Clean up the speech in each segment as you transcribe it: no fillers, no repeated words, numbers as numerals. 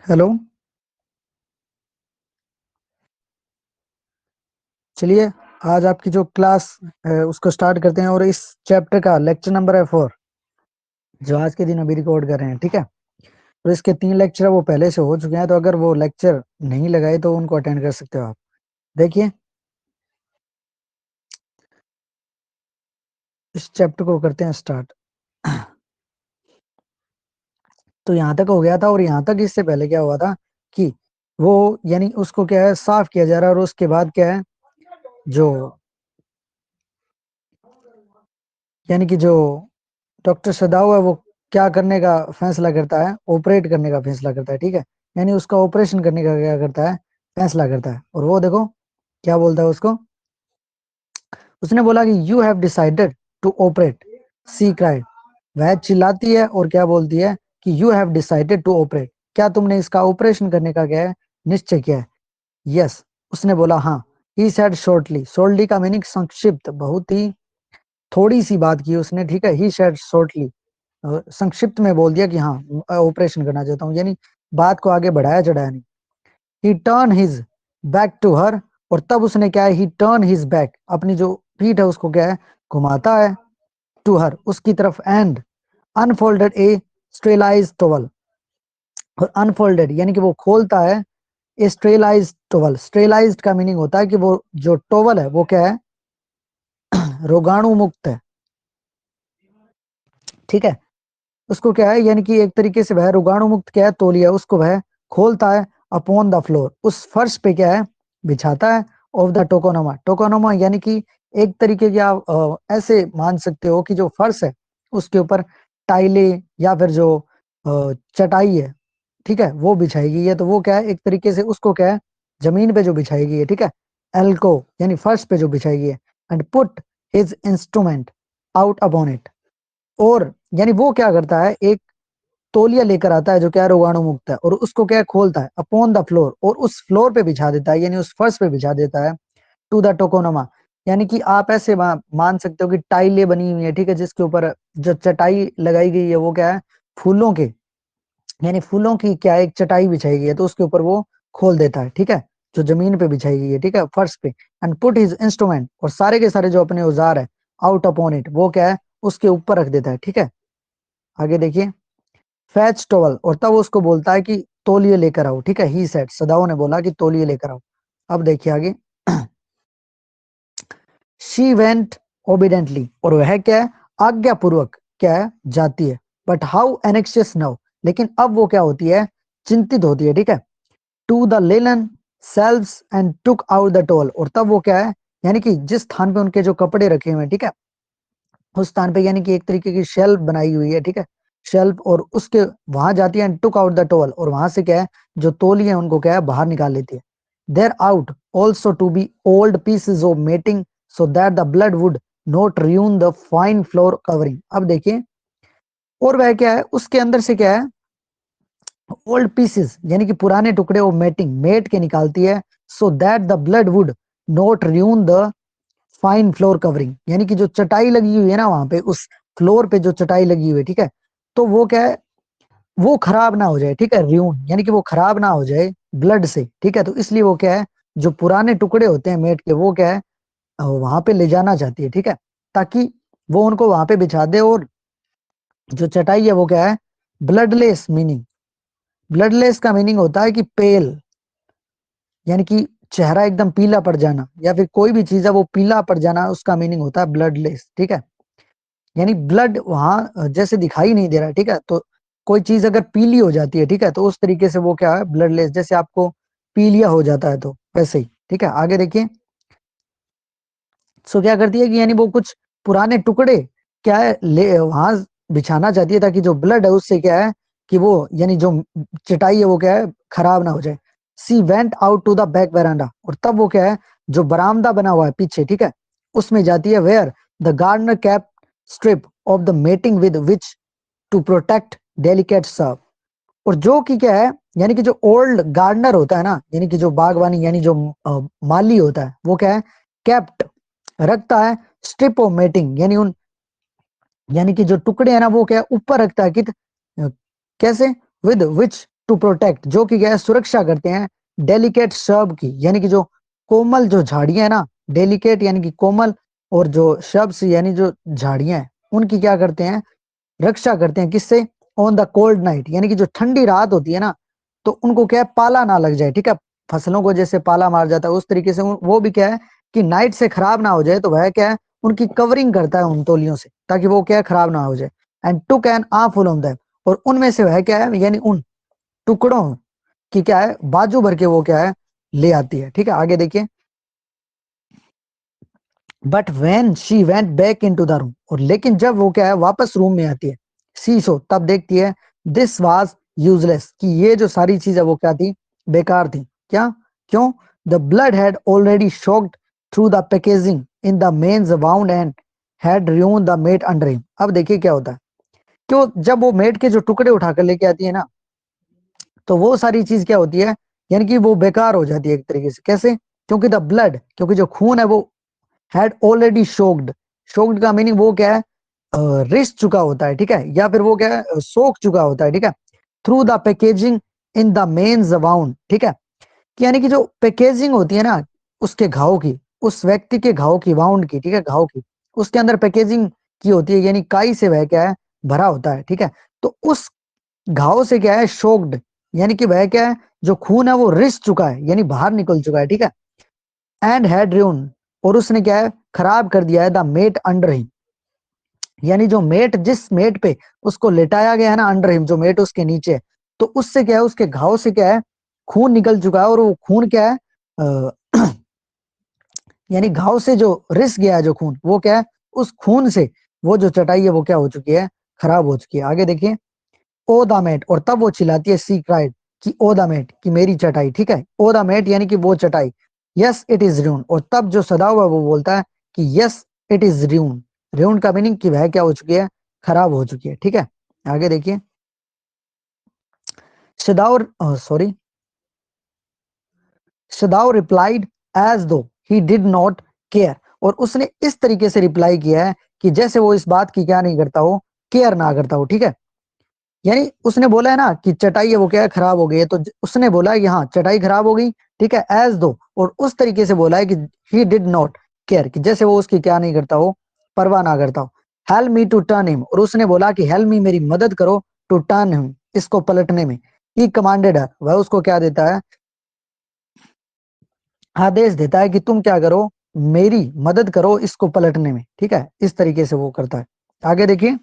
Hello. चलिए, आज आपकी जो क्लास है उसको स्टार्ट करते हैं और इस चैप्टर का लेक्चर नंबर है 4, जो आज के दिन अभी रिकॉर्ड कर रहे हैं। ठीक है, और इसके 3 लेक्चर है वो पहले से हो चुके हैं, तो अगर वो लेक्चर नहीं लगाए तो उनको अटेंड कर सकते हो आप। देखिए, इस चैप्टर को करते हैं स्टार्ट। तो यहाँ तक हो गया था, और यहाँ तक इससे पहले क्या हुआ था कि वो यानी उसको क्या है साफ किया जा रहा है, और उसके बाद क्या है जो यानी कि जो डॉक्टर सदाव है वो क्या करने का फैसला करता है, ऑपरेट करने का फैसला करता है। ठीक है, यानी उसका ऑपरेशन करने का क्या करता है, फैसला करता है। और वो देखो क्या बोलता है उसको। उसने बोला कि you have decided to operate, she cried. वह चिल्लाती है और क्या बोलती है कि you have decided to operate, क्या तुमने इसका ऑपरेशन करने का क्या है निश्चय किया है। यस, उसने बोला हाँ। ही सेड शॉर्टली, शॉर्टली का मीनिंग संक्षिप्त, बहुत ही थोड़ी सी बात की उसने। ठीक है, ही सेड शॉर्टली, संक्षिप्त में बोल दिया कि हाँ ऑपरेशन करना चाहता हूँ, यानी बात को आगे बढ़ाया चढ़ाया नहीं। He turn his back to her, और तब उसने क्या है, ही टर्न हिज बैक, अपनी जो पीठ है उसको क्या है घुमाता है, टू हर उसकी तरफ, एंड अनफोल्डेड ए स्ट्रेलाइज टॉवल। और अनफोल्डेड यानी कि वो खोलता है ए स्ट्रेलाइज टॉवल। स्ट्रेलाइज्ड का मीनिंग होता है कि वो जो टॉवल है वो क्या है रोगाणु मुक्त है। ठीक है, उसको क्या है यानी कि एक तरीके से वह रोगाणु मुक्त क्या है तौलिया, उसको वह खोलता है अपॉन द फ्लोर, उस फर्श पे क्या है बिछाता है, ऑफ द टोकोनोमा। टोकोनोमा यानी कि एक तरीके की आप ऐसे मान सकते हो कि जो फर्श है उसके ऊपर टाइले या फिर जो चटाई है, ठीक है, वो बिछाई गई है। तो वो क्या है एक तरीके से उसको क्या है जमीन पे जो बिछाई गई है, ठीक है, एल्को यानी फर्श पे जो बिछाई गई है। And put his instrument out upon it, और यानी वो क्या करता है एक तौलिया लेकर आता है जो क्या रोगाणु मुक्त है, और उसको क्या खोलता है अपॉन द फ्लोर, और उस फ्लोर पे बिछा देता है, यानी उस फर्श पे बिछा देता है, टू द टोकोनोमा। यानी कि आप ऐसे मान सकते हो कि टाइलें बनी हुई है, ठीक है, जिसके ऊपर जो चटाई लगाई गई है वो क्या है फूलों के, यानी फूलों की क्या है एक चटाई बिछाई गई है, तो उसके ऊपर वो खोल देता है। ठीक है, जो जमीन पे बिछाई गई है, ठीक है, फर्श पे। एंड पुट हिज इंस्ट्रूमेंट, और सारे के सारे जो अपने औजार है आउट अपॉन इट, वो क्या है उसके ऊपर रख देता है। ठीक है, आगे देखिए। फैच टॉवल, और तब उसको बोलता है कि तौलिए लेकर आओ। ठीक है, ही सेड, सदाओ ने बोला कि तौलिए लेकर आओ। अब देखिए आगे। शी वेंट ओबिडेंटली, और वह क्या है आज्ञापूर्वक क्या है जाती है। बट हाउ एनेक्शियस नाउ, लेकिन अब वो क्या होती है चिंतित होती है। ठीक है, टू द लेलन selves and took out the towel, और तब वो क्या है यानी कि जिस स्थान पे उनके जो कपड़े रखे हुए हैं, ठीक है, उस स्थान पे यानी कि एक तरीके की शेल्फ बनाई हुई है। ठीक है, शेल्फ, और उसके वहां जाती है, टुक आउट द टॉवल, और वहां से क्या है जो तौली है उनको क्या है बाहर निकाल लेती है। There ought also to be old pieces of matting, so that the blood would not ruin the fine floor covering. अब देखिए, और वह क्या है उसके अंदर से क्या है ओल्ड पीसेस यानी कि पुराने टुकड़े ऑफ मेटिंग, मेट के निकालती है, सो that the blood would not ruin the fine floor covering, यानी कि जो चटाई लगी हुई है ना वहां पे उस फ्लोर पे जो चटाई लगी हुई है, ठीक है, तो वो क्या है वो खराब ना हो जाए। ठीक है, र्यून यानी कि वो खराब ना हो जाए ब्लड से। ठीक है, तो इसलिए वो क्या है जो पुराने टुकड़े होते हैं मेट के वो क्या है वहां पे ले जाना चाहती है। ठीक है, ताकि वो उनको वहां पे बिछा दे। और जो चटाई है वो क्या है ब्लडलेस, मीनिंग ब्लडलेस का मीनिंग होता है कि पेल, यानी कि चेहरा एकदम पीला पड़ जाना, या फिर कोई भी चीज है वो पीला पड़ जाना, उसका मीनिंग होता है ब्लडलेस। ठीक है, यानी ब्लड वहां जैसे दिखाई नहीं दे रहा है। ठीक है, तो कोई चीज अगर पीली हो जाती है, ठीक है, तो उस तरीके से वो क्या है ब्लडलेस, जैसे आपको पीलिया हो जाता है तो वैसे ही। ठीक है, आगे देखिए। सो क्या करती है कि यानी वो कुछ पुराने टुकड़े क्या है ले वहां बिछाना चाहती है, ताकि जो ब्लड है उससे क्या है कि वो यानी जो चटाई है वो क्या है खराब ना हो जाए। She went out to the back veranda, और तब वो क्या है जो बरामदा बना हुआ है पीछे, ठीक है, उसमें जाती है। Where the gardener kept strip of the matting with which to protect delicate serve, और जो कि क्या है यानी कि जो ओल्ड गार्डनर होता है ना, यानी कि जो बागवानी यानी जो माली होता है वो क्या है कैप्ट रखता है स्ट्रिप ऑफ मेटिंग, यानी उन यानी कि जो टुकड़े हैं ना वो क्या ऊपर रखता है कि कैसे विद विच टू प्रोटेक्ट, जो कि क्या है सुरक्षा करते हैं, डेलिकेट शर्ब की, यानी कि जो कोमल जो झाड़ियां है ना, डेलिकेट यानी कि कोमल, और जो शब्स यानी जो झाड़ियां हैं उनकी क्या करते हैं, रक्षा करते हैं, किससे, ऑन द कोल्ड नाइट, यानी कि जो ठंडी रात होती है ना, तो उनको क्या है पाला ना लग जाए, ठीक है, फसलों को जैसे पाला मार जाता है उस तरीके से वो भी क्या है कि नाइट से खराब ना हो जाए, तो वह क्या है उनकी कवरिंग करता है उन तोलियों से, ताकि वो क्या है खराब ना हो जाए। And to can a full on them, और उनमें से वह क्या है यानी उन टुकड़ों की क्या है बाजू भर के वो क्या है ले आती है, ठीक है। आगे देखिए, but when she went back in to the room, और लेकिन जब वो क्या है वापस रूम में आती है, सी सो तब देखती है, दिस वाज यूजलेस, कि ये जो सारी चीजें वो क्या थी, बेकार थी। क्या, क्यों, the blood had already soaked through the packaging in the man's wound and had ruined the mat under him. अब देखिए क्या होता है, क्यों, जब वो मेट के जो टुकड़े उठाकर लेके आती है ना, तो वो सारी चीज क्या होती है, यानी कि वो बेकार हो जाती है एक तरीके से। कैसे, क्योंकि द ब्लड, क्योंकि जो खून है वो हैड ऑलरेडी शोक्ड, शोक्ड का मीनिंग वो क्या है, रिस चुका होता है, ठीक है, या फिर वो क्या है सोख चुका होता है, ठीक है, through the packaging in the man's wound, ठीक है, कि यानी कि जो पैकेजिंग होती है ना उसके घाव की, उस व्यक्ति के घाव की, वाउंड की, ठीक है, घाव की, उसके अंदर पैकेजिंग की होती है, यानी काई से वह क्या है भरा होता है, ठीक है, तो उस घाव से क्या है शोक्ड, यानी कि वह क्या है जो खून है वो रिस चुका है, यानी बाहर निकल चुका है, ठीक है, एंड हैड ruined, और उसने क्या है खराब कर दिया है द मेट अंडर हिम, यानी जो मेट, जिस मेट पे उसको लेटाया गया है ना अंडर हिम, जो मेट उसके नीचे है, तो उससे क्या है उसके घाव से क्या है खून निकल चुका है, और वो खून क्या है यानी घाव से जो रिस गया है जो खून, वो क्या है उस खून से वो जो चटाई है वो क्या हो चुकी है, खराब हो चुकी है। आगे देखिए, ओ द मेट, और तब वो चिल्लाती है, सी क्राइड, कि ओ द मेट, कि मेरी चटाई, ठीक है, ओ द मेट यानी कि वो चटाई, यस इट इज ruined, और तब जो सदा हुआ वो बोलता है कि yes it is ruined, ruined का मीनिंग कि वह क्या हो चुकी है, खराब हो चुकी है, ठीक है। आगे देखिए, सदाउर सॉरी, सदाउ रिप्लाइड एज दो ही डिड नॉट केयर, और उसने इस तरीके से रिप्लाई किया है कि जैसे वो इस बात की क्या नहीं करता हो, केयर ना करता हो, ठीक है, यानी उसने बोला है ना कि चटाई है वो क्या है खराब हो गई है, तो उसने बोला है कि हाँ चटाई खराब हो गई, ठीक है, एज दो, और उस तरीके से बोला है कि ही डिड नॉट केयर, कि जैसे वो उसकी क्या नहीं करता हो, परवाह ना करता हो। Help me to turn him, और उसने बोला कि हेल्प मी, मेरी मदद करो, टू टर्न हिम, इसको पलटने में। ही कमांडेड है, वह उसको क्या देता है, आदेश देता है कि तुम क्या करो, मेरी मदद करो इसको पलटने में, ठीक है, इस तरीके से वो करता है। आगे देखिए,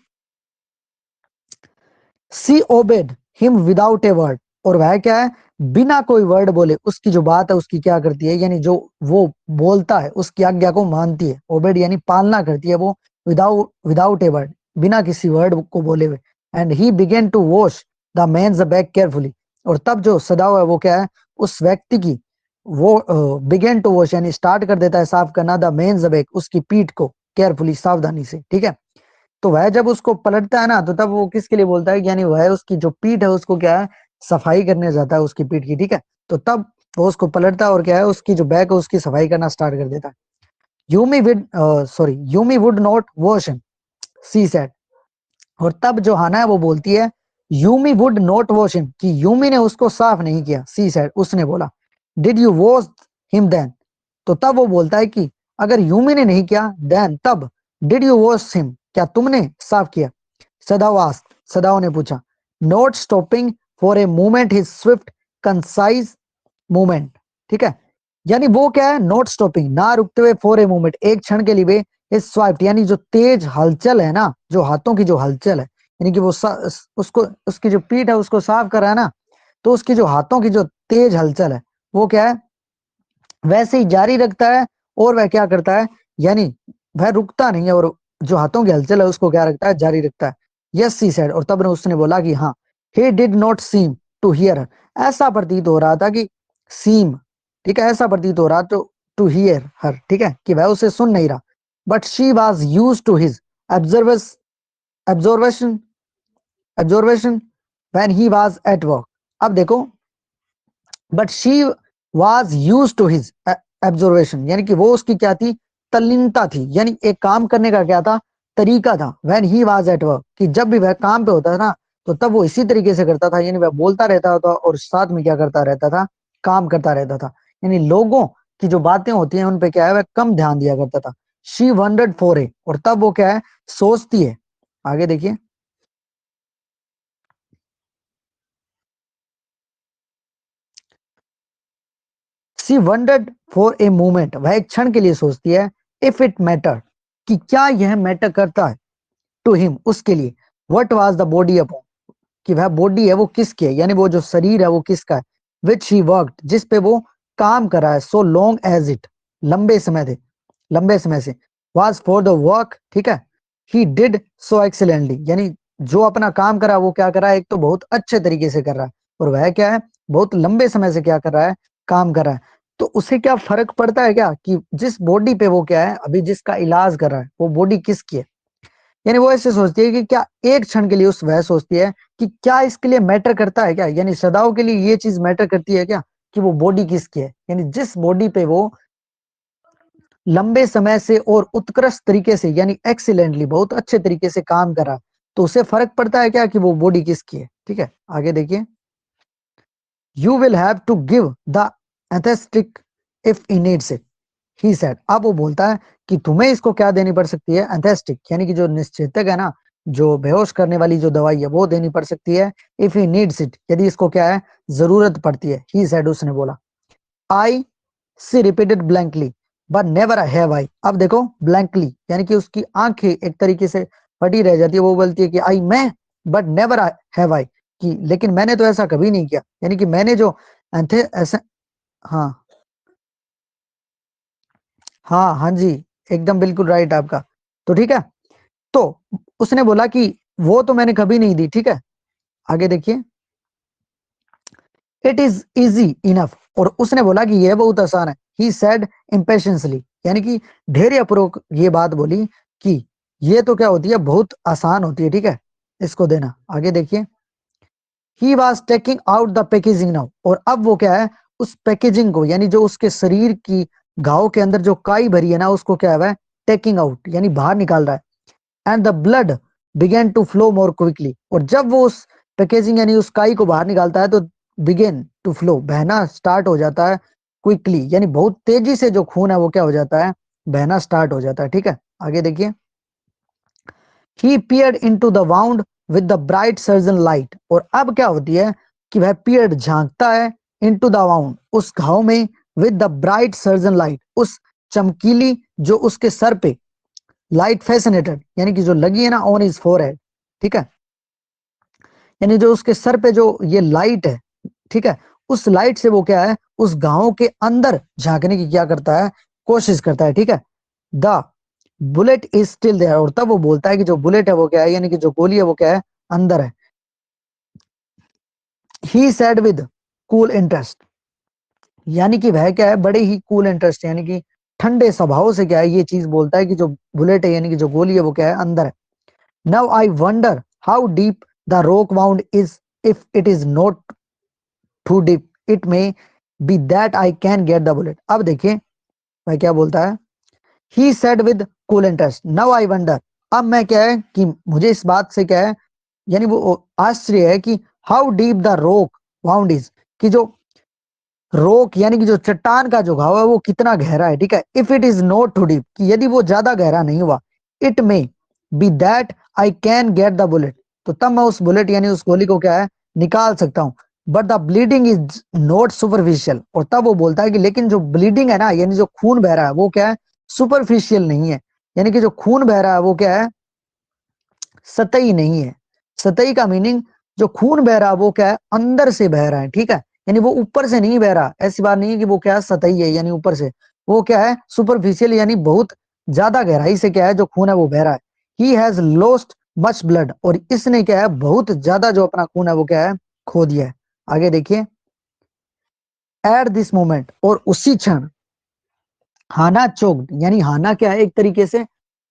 she obeyed him without a word, और वह क्या है बिना कोई वर्ड बोले उसकी जो बात है उसकी क्या करती है, यानी जो वो बोलता है उसकी आज्ञा को मानती है, ओबेड यानी पालना करती है वो, विदाउट विदाउट ए वर्ड, बिना किसी वर्ड को बोले हुए। And he began to wash the man's back carefully, और तब जो सदा हुआ है वो क्या है उस व्यक्ति की वो बिगेन टू वॉश यानी स्टार्ट कर देता है साफ करना, द मेन्स बैक उसकी पीठ को, केयरफुली सावधानी से, ठीक है। तो वह जब उसको पलटता है ना, तो तब वो किसके लिए बोलता है, यानी वह उसकी जो पीठ है उसको क्या है सफाई करने जाता है उसकी पीठ की, ठीक है, तो तब वो उसको पलटता है और क्या है उसकी जो बैक है उसकी सफाई करना स्टार्ट कर देता है। Yumi would sorry, Yumi would not wash him, she said, और तब जो हाना है वो बोलती है, Yumi would not wash him, कि यूमी ने उसको साफ नहीं किया, सी सेड उसने बोला, did you wash him then, तो तब वो बोलता है कि अगर यूमी ने नहीं किया देन तब डिड यू वॉश हिम, क्या तुमने साफ किया। सदाव आस्क्ड, सदाव ने पूछा, not stopping for a moment his Swift concise movement, ठीक है, यानी वो क्या है नॉट स्टॉपिंग, ना रुकते हुए, फॉर ए मोमेंट एक क्षण के लिए, इज स्वाइप्ड यानी जो तेज हलचल है ना, जो हाथों की जो हलचल है, यानी कि वो उसको उसकी जो पीठ है उसको साफ कर रहा है ना, तो उसकी जो हाथों की जो तेज हलचल है वो क्या है वैसे ही जारी रखता है, और वह क्या करता है, यानी वह रुकता नहीं है, और जो हाथों की हलचल है उसको क्या रखता है, जारी रखता है। यस सी सेड, और तब ने उसने बोला कि हाँ, he did not seem to hear, ऐसा प्रतीत हो रहा था कि सीम, ठीक है, ऐसा प्रतीत हो रहा तो टू हियर हर, ठीक है, कि वह उसे सुन नहीं रहा, but she was used to his observation absorption absorption when he was at work. अब देखो, but she was used to his absorption, यानी कि वो उसकी क्या थी, तल्लीनता थी, यानी एक काम करने का क्या था, तरीका था, when he was at work, कि जब भी वह काम पे होता था ना, तो तब वो इसी तरीके से करता था, यानी वह बोलता रहता था और साथ में क्या करता रहता था, काम करता रहता था। यानी लोगों की जो बातें होती हैं उन पे क्या है, वह कम ध्यान दिया करता था। शी वंडर्ड फॉर ए, और तब वो क्या है, सोचती है। आगे देखिए, she wondered for a moment, वह एक क्षण के लिए सोचती है, इफ इट मैटर, कि क्या यह मैटर करता है, टू हिम, उसके लिए, what was the body upon, कि वह बॉडी है वो किसकी है, यानी वो जो शरीर है वो किसका है, विच ही वर्कड, जिस पे वो काम कर रहा है, सो लॉन्ग एज इट, लंबे समय से, वाज फॉर द वर्क, ठीक है, ही डिड सो एक्सीलेंटली, यानी जो अपना काम कर रहा है वो क्या कर रहा है, एक तो बहुत अच्छे तरीके से कर रहा है, और वह क्या है, बहुत लंबे समय से क्या कर रहा है, काम कर रहा है। तो उसे क्या फर्क पड़ता है क्या, कि जिस बॉडी पे वो क्या है अभी जिसका इलाज कर रहा है वो बॉडी किसकी है। यानी वो ऐसे सोचती है कि क्या, एक क्षण के लिए उस वह सोचती है कि क्या इसके लिए मैटर करता है क्या, यानी सदाओं के लिए ये चीज मैटर करती है क्या, कि वो बॉडी किसकी है, यानी जिस बॉडी पे वो लंबे समय से और उत्कृष्ट तरीके से, यानी एक्सीलेंटली, बहुत अच्छे तरीके से काम कर रहा है, तो उसे फर्क पड़ता है क्या कि वो बॉडी किसकी है। ठीक है, आगे देखिए, you will have to give the anaesthetic if he needs it, he said, अब वो बोलता है कि तुम्हें इसको क्या देनी पड़ सकती है, एंथेस्टिक, यानी कि जो निश्चेतक है ना, जो बेहोश करने वाली जो दवाई है वो देनी पड़ सकती है, इफ ही नीड्स इट, यदि इसको क्या है, जरूरत पड़ती है। ही सेड, उसने बोला। I see repeated blankly, but never have I, अब देखो ब्लैंकली, यानी कि उसकी आंखें एक तरीके से फटी रह जाती है, वो बोलती है कि आई मैं, बट नेवर हैव आई, कि लेकिन मैंने तो ऐसा कभी नहीं किया, यानी कि मैंने जो ऐसे, हाँ हाँ हाँ जी, एकदम बिल्कुल राइट आपका। तो ठीक है, तो उसने बोला कि वो तो मैंने कभी नहीं दी। ठीक है, आगे देखिए, इट इज इजी इनफ, और उसने बोला कि यह बहुत आसान है। ही सेड इम्पेशंसली, यानी कि धैर्यपूर्वक ये बात बोली कि ये तो क्या होती है, बहुत आसान होती है, ठीक है, इसको देना। आगे देखिए, he was taking out the packaging now, और अब वो क्या है, उस पैकेजिंग को, यानी जो उसके शरीर की घाव के अंदर जो काई भरी है ना, उसको क्या है, टेकिंग आउट, यानी बाहर निकाल रहा है। And the blood began to flow more quickly, और जब वो उस पैकेजिंग यानी उस काई को बाहर निकालता है तो बिगेन टू फ्लो, बहना स्टार्ट हो जाता है, क्विकली, यानी बहुत तेजी से जो खून है वो क्या हो जाता है, बहना स्टार्ट हो जाता है। ठीक है, आगे देखिए, he peered into the wound with the bright surgeon light, और अब क्या होती है कि वह पियर्ड झांकता है, इनटू द वाउंड, उस घाव में, with the bright surgeon light, उस चमकीली जो उसके सर पे लाइट फैसिनेटेड, यानी कि जो लगी है ना ऑन हिज फोरहेड, ठीक है, यानी जो उसके सर पे जो ये लाइट है, ठीक है, उस लाइट से वो क्या है, उस गांव के अंदर झांकने की क्या करता है, कोशिश करता है। ठीक है, the bullet is still there, और तब वो बोलता है कि जो बुलेट है वो क्या है, यानी कि जो गोली है वो क्या है, अंदर है। He said with cool interest, यानी कि वह क्या है, बड़े ही कूल इंटरेस्ट, यानी कि ठंडे स्वभाव से क्या है, ये चीज बोलता है कि जो बुलेट है यानी कि जो गोली है वो क्या है, अंदर है। Now I wonder how deep the rock wound is. If it is not too deep, it may be that I can get the bullet. अब देखिए मैं क्या बोलता है, he said with cool interest. Now I wonder. अब मैं क्या है कि मुझे इस बात से क्या है, यानी वो आश्चर्य है कि how deep the rock wound is, कि जो रोक यानी कि जो चट्टान का जो घाव है वो कितना गहरा है। ठीक है, if it is not too deep, कि यदि वो ज्यादा गहरा नहीं हुआ, it may be that I can get the bullet, तो तब मैं उस बुलेट यानी उस गोली को क्या है, निकाल सकता हूँ। But the bleeding is not superficial, और तब वो बोलता है कि लेकिन जो ब्लीडिंग है ना, यानी जो खून बह रहा है वो क्या है, सुपरफिशियल नहीं है, यानी कि जो खून बह रहा है वो क्या है, सतही नहीं है। सतही का मीनिंग, जो खून बह रहा है वो क्या है, अंदर से बह रहा है। ठीक है, यानी वो ऊपर से नहीं बह रहा, ऐसी बात नहीं है कि वो क्या है, सतही है यानी ऊपर से, वो क्या है, सुपरफिशियल, यानी बहुत ज्यादा गहराई से क्या है, जो खून है वो बह रहा है। He has lost much blood, और इसने क्या है, बहुत ज्यादा जो अपना खून है वो क्या है, खो दिया है। आगे देखिए, एट दिस मोमेंट, और उसी क्षण, हाना चोक्ड, यानी हाना क्या है, एक तरीके से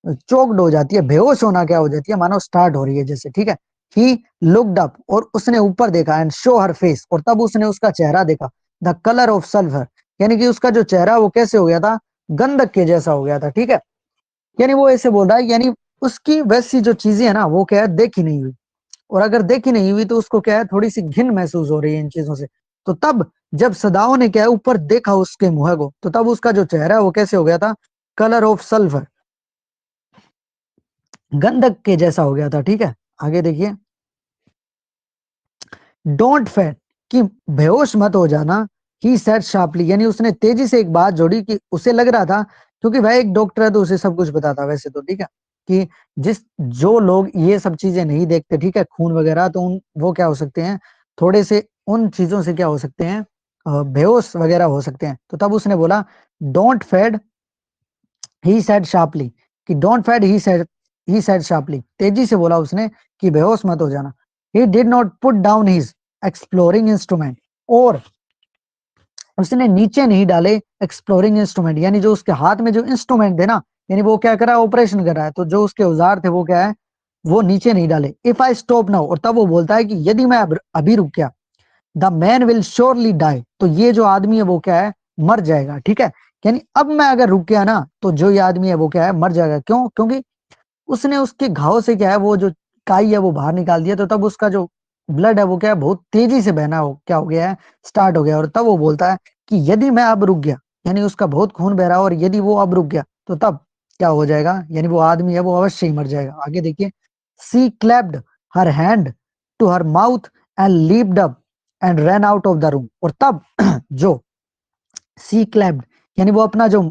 चोक्ड हो जाती है, बेहोश होना क्या हो जाती है, मानो स्टार्ट हो रही है जैसे। ठीक है, ही लुक्ड अप, और उसने ऊपर देखा, एंड शो हर फेस, और तब उसने उसका चेहरा देखा, द कलर ऑफ सल्फर, यानी कि उसका जो चेहरा वो कैसे हो गया था, गंधक के जैसा हो गया था। ठीक है, यानी वो ऐसे बोल रहा है, यानी उसकी वैसी जो चीजें है ना वो क्या है, देखी नहीं हुई। और अगर देखी नहीं हुई तो उसको क्या है, थोड़ी सी घिन महसूस हो रही है इन चीजों से। तो तब जब सदाओं ने क्या है ऊपर देखा उसके मुंह को, तो तब उसका जो चेहरा है वो कैसे हो गया था, कलर ऑफ सल्फर, गंधक के जैसा हो गया था। ठीक है, आगे देखिए, डोंट फैट, कि बेहोश मत हो जाना। ही सेड शार्पली, यानी उसने तेजी से एक बात जोड़ी कि उसे लग रहा था, क्योंकि वह एक डॉक्टर है तो उसे सब कुछ पता था वैसे तो। ठीक है, कि जिस जो लोग ये सब चीजें नहीं देखते, ठीक है, खून वगैरह, तो उन वो क्या हो सकते हैं, थोड़े से उन चीजों से क्या हो सकते हैं, बेहोश वगैरह हो सकते हैं। तो तब उसने बोला don't fade, he said sharply, कि don't fade, he said sharply, तेजी से बोला उसने कि बेहोश मत हो जाना। He did not put down his exploring instrument, और उसने नीचे नहीं डाले एक्सप्लोरिंग इंस्ट्रूमेंट, यानी जो उसके हाथ में जो इंस्ट्रूमेंट थे ना, यानी वो क्या कर रहा है, ऑपरेशन कर रहा है, तो जो उसके औजार थे वो क्या है, वो नीचे नहीं डाले। इफ आई स्टॉप नाउ, और तब वो बोलता है कि यदि मैं अभी रुक गया, the man will surely die, तो ये जो आदमी है वो क्या है, मर जाएगा। ठीक है, यानी अब मैं अगर रुक गया ना, तो जो ये आदमी है वो क्या है, मर जाएगा। क्यों? क्योंकि उसने उसके घाव से क्या है, वो जो काई है वो बाहर निकाल दिया, तो तब उसका जो ब्लड है वो क्या है, बहुत तेजी से बहना हो क्या हो गया है, स्टार्ट हो गया। और तब वो बोलता है कि यदि मैं अब रुक गया, यानी उसका बहुत खून बह रहा है, और यदि वो अब रुक गया तो तब क्या हो जाएगा, यानी वो आदमी है वो अवश्य ही मर जाएगा। आगे देखिए, she clapped her hand to her mouth and leaped up and run out of the room, और तब जो सी क्लैप्ड, यानी वो अपना जो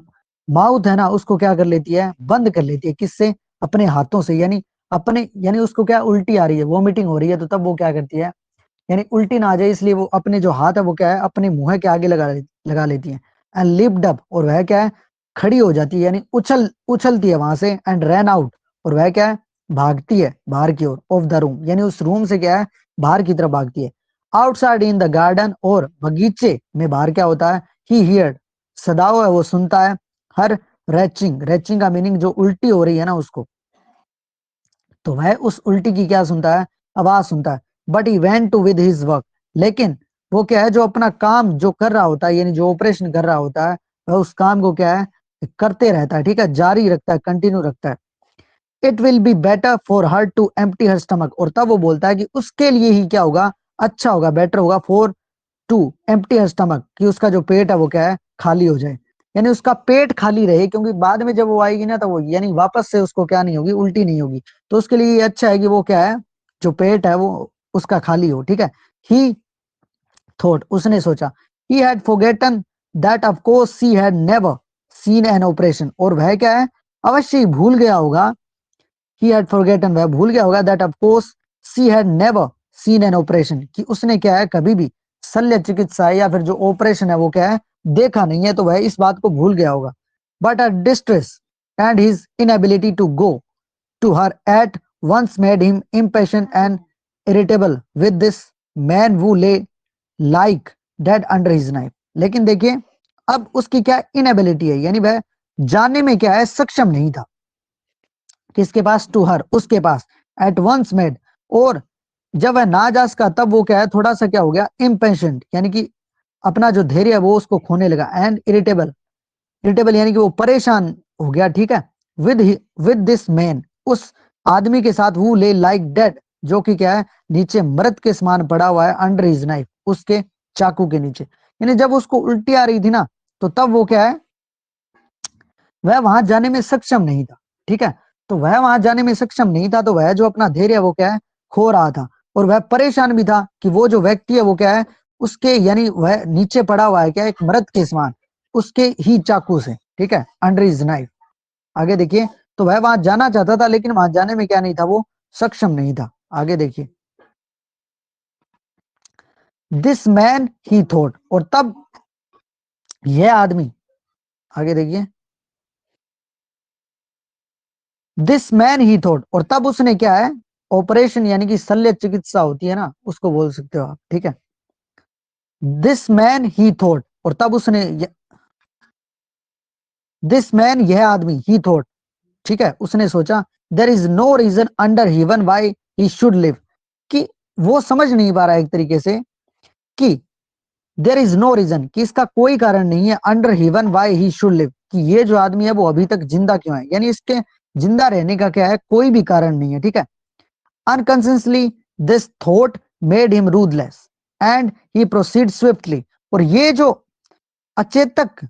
माउथ है ना उसको क्या कर लेती है, बंद कर लेती है। किससे? अपने हाथों से, यानी अपने, यानी उसको क्या उल्टी आ रही है, वोमिटिंग हो रही है, तो तब वो क्या करती है, यानी उल्टी ना आ जाए इसलिए वो अपने जो हाथ है वो क्या है, अपने मुंह के आगे लगा लेती है। एंड लिफ्ट अप, और वह क्या है, खड़ी हो जाती है, यानी उछलती है वहां से। एंड रन आउट, और वह क्या है, भागती है बाहर की ओर, ऑफ द रूम, यानी उस रूम से क्या है, बाहर की तरफ भागती है। आउटसाइड इन द गार्डन, और बगीचे में बाहर क्या होता है, ही हियर्ड, सदाओ है वो सुनता है, हर रैचिंग, रैचिंग का मीनिंग जो उल्टी हो रही है ना उसको, तो वह उस उल्टी की क्या सुनता है, आवाज सुनता है। But he went to with his work, लेकिन वो क्या है, जो अपना काम जो कर रहा होता है, यानी जो ऑपरेशन कर रहा होता है, वह उस काम को क्या है, करते रहता है। ठीक है, जारी रखता है, कंटिन्यू रखता है। It will be better for her to empty her stomach, और तब वो बोलता है कि उसके लिए ही क्या होगा, अच्छा होगा, बेटर होगा, for to empty her stomach, कि उसका जो पेट है वो क्या है, खाली हो जाए, यानी उसका पेट खाली रहे, क्योंकि बाद में जब वो आएगी ना, तो वो यानी वापस से उसको क्या नहीं होगी, उल्टी नहीं होगी। तो उसके लिए ये अच्छा है कि वो क्या है, जो पेट है वो उसका खाली हो। ठीक है, ही थॉट, उसने सोचा, he had forgotten that of course she had never seen an operation, और वह क्या है, अवश्य ही भूल गया होगा, he had forgotten, वह भूल गया होगा, that of course she had never seen an operation, कि उसने क्या है, कभी भी शल्य चिकित्सा या फिर जो ऑपरेशन है वो क्या है, देखा नहीं है, तो वह इस बात को भूल गया होगा। But her distress and his inability to go to her at once made him impatient and irritable with this man who lay like dead under his knife। लेकिन देखिए, अब उसकी क्या इनएबिलिटी है, यानी वह जानने में क्या है, सक्षम नहीं था। किसके पास? टू हर, उसके पास। एट वंस मेड, और जब वह ना जा सका, तब वो क्या है, थोड़ा सा क्या हो गया, इम्पेशेंट, यानी कि अपना जो धैर्य है वो उसको खोने लगा। एंड इरिटेबल, इरिटेबल यानी कि वो परेशान हो गया। ठीक है, विद विद दिस मैन, उस आदमी के साथ, वो ले लाइक डेड, जो कि क्या है, नीचे मृत के समान पड़ा हुआ है, अंडर हिज नाइफ, उसके चाकू के नीचे। यानी जब उसको उल्टी आ रही थी ना, तो तब वो क्या है, वह वहां जाने में सक्षम नहीं था। ठीक है, तो वह वहां जाने में सक्षम नहीं था, तो वह जो अपना धैर्य वो क्या है, खो रहा था। और वह परेशान भी था कि वो जो व्यक्ति है वो क्या है, उसके, यानी वह नीचे पड़ा हुआ है क्या, एक मृत के समान, उसके ही चाकू से। ठीक है, अंडर इज नाइफ। आगे देखिए, तो वह वहां जाना चाहता था, लेकिन वहां जाने में क्या नहीं था, वो सक्षम नहीं था। आगे देखिए, दिस मैन ही थॉट, और तब यह आदमी, आगे देखिए, दिस मैन ही थॉट, और तब उसने क्या है, ऑपरेशन यानी कि शल्य चिकित्सा होती है ना, उसको बोल सकते हो आप। ठीक है, दिस मैन ही थॉट, और तब उसने, दिस मैन यह आदमी, ही थॉट, ठीक है, उसने सोचा, there is no reason under heaven why he should live, कि वो समझ नहीं पा रहा है एक तरीके से, कि देर इज नो रीजन, कि इसका कोई कारण नहीं है, under heaven why he should live, कि ये जो आदमी है वो अभी तक जिंदा क्यों है, यानी इसके जिंदा रहने का क्या है, कोई भी कारण नहीं है। ठीक है, unconsciously this thought made him ruthless and he proceed swiftly. और ये जो अचेतक,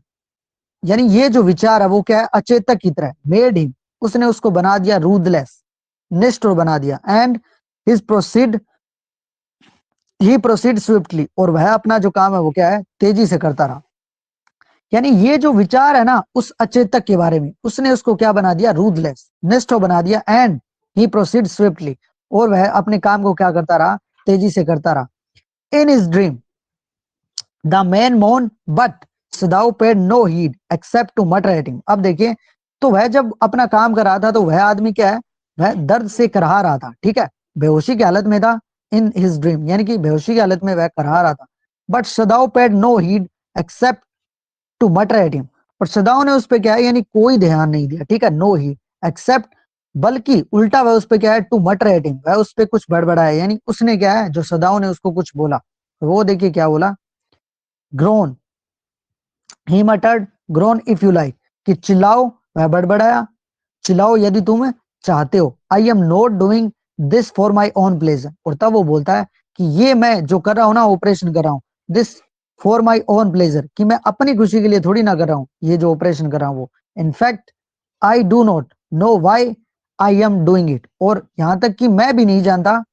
यानी ये जो विचार है वो क्या है, अचेतक की तरह, मेड हिम, उसने उसको बना दिया रूथलेस, निष्ठुर बना दिया, and his proceed he proceed swiftly, और वह अपना जो काम है वो क्या है, तेजी से करता रहा। यानी ये जो विचार है ना उस अचेतक के बारे में, उसने उसको क्या बना दिया, रूथलेस, निष्ठुर बना दिया, एंड ही प्रोसीड स्विफ्टली, और वह अपने काम को क्या करता रहा, तेजी से करता रहा। In his dream the man moan but Sadao paid no heed except to mutter at him. अब देखिए, तो वह जब अपना काम कर रहा था तो वह आदमी क्या है, वह दर्द से कराह रहा था, ठीक है, बेहोशी की हालत में था, इन हिज ड्रीम, यानी कि बेहोशी की हालत में वह कराह रहा था। But Sadao paid no heed except to mutter at him, और सदाओं ने उस पे क्या है, यानी कोई ध्यान नहीं दिया, ठीक है, नो ही एक्सेप्ट, बल्कि उल्टा वह उस पे क्या है, टू मटर एट हिम, वह उस पे कुछ बड़बड़ा है, यानी उसने क्या है, जो सदाओं ने उसको कुछ बोला, तो वो देखिए क्या बोला, grown, he मटर्ड, grown if you like, कि चिल्लाओ, वह बड़बड़ाया, चिल्लाओ यदि तुम चाहते हो, I am not doing this for my own pleasure, और तब वो बोलता है कि ये मैं जो कर रहा हूं ना, ऑपरेशन कर रहा हूं, this for my own pleasure, कि मैं अपनी खुशी के लिए थोड़ी ना कर रहा हूं ये जो ऑपरेशन कर रहा हूं वो, in fact I do not know why I am doing it, और यहां तक कि मैं भी नहीं जानता,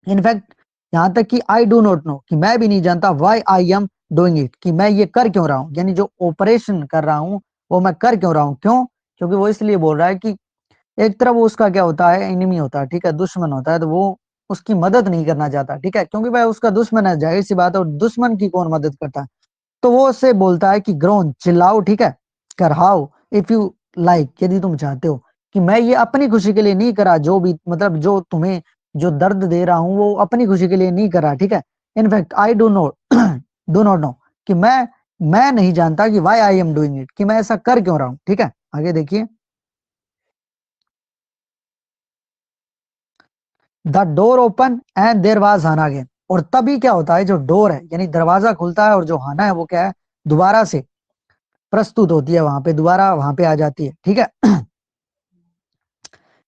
इनफैक्ट यहां तक कि आई डू नॉट नो, कि मैं भी नहीं जानता, why I am doing it, कि मैं ये कर क्यों रहा हूं, यानी जो ऑपरेशन कर रहा हूं वो मैं कर क्यों रहा हूं, क्यों, क्योंकि वो इसलिए बोल रहा है कि एक तरफ वो उसका क्या होता है, एनिमी होता है, ठीक है, दुश्मन होता है, तो वो उसकी मदद नहीं करना चाहता, ठीक है, क्योंकि भाई उसका दुश्मन है, जाहिर सी बात है, और दुश्मन की कौन मदद करता है, तो वो उससे बोलता है कि ग्रोन, चिल्लाओ, ठीक है, करहाओ, इफ यू लाइक, यदि तुम चाहते हो, कि मैं ये अपनी खुशी के लिए नहीं करा, जो भी मतलब जो तुम्हें जो दर्द दे रहा हूं वो अपनी खुशी के लिए नहीं करा, ठीक है, in fact I do not do not know, कि मैं नहीं जानता कि why I am doing it, कि मैं ऐसा कर क्यों रहा हूं, ठीक है, आगे देखिए, the door open and there was Hana again, और तभी क्या होता है, जो डोर है यानी दरवाजा खुलता है, और जो हाना है वो क्या है, दोबारा से प्रस्तुत होती है, वहां पे दोबारा वहां पे आ जाती है, ठीक है।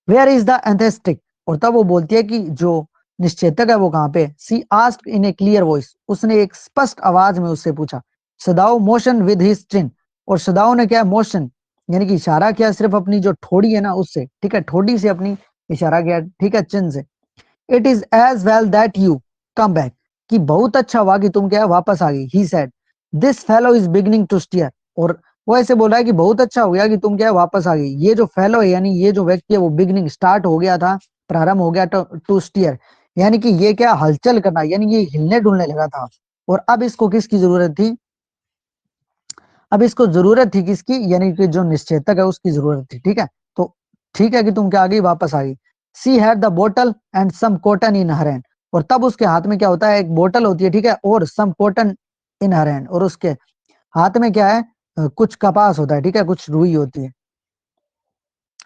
वेयर इज द एंथेस्टिक, और तब वो बोलती है कि जो निश्चेतक है वो कहाँ पे, she asked in a clear voice, उसने एक स्पष्ट आवाज में उससे पूछा, Sadao motion with his chin, और सदाओ ने क्या मोशन, यानी कि इशारा किया, सिर्फ अपनी जो ठोड़ी है ना उससे, ठीक है, ठोड़ी से अपनी इशारा किया, ठीक है, चिन से, it is as well that you come back, कि बहुत अच्छा हुआ कि तुम क्या है वापस आ गई, he said, this fellow is beginning to stir, और वो ऐसे बोला है कि बहुत अच्छा हो गया कि तुम क्या है वापस आ गई, ये जो फेलो है यानी ये जो व्यक्ति है वो बिगिनिंग स्टार्ट हो गया था, प्रारंभ हो गया टू स्टीयर, यानी कि ये क्या हलचल करना, यानी ये हिलने डुलने लगा था, और अब इसको किसकी जरूरत थी, अब इसको जरूरत थी किसकी, यानी कि जो निश्चेतक है उसकी जरूरत थी, ठीक है, तो ठीक है कि तुम क्या आ गई, वापस आ गई। She had the bottle and some cotton in her hand, और तब उसके हाथ में क्या होता है, एक बोतल होती है, ठीक है, और सम कॉटन इन हर हैंड, और उसके हाथ में क्या है, कुछ कपास होता है, ठीक है, कुछ रुई होती है।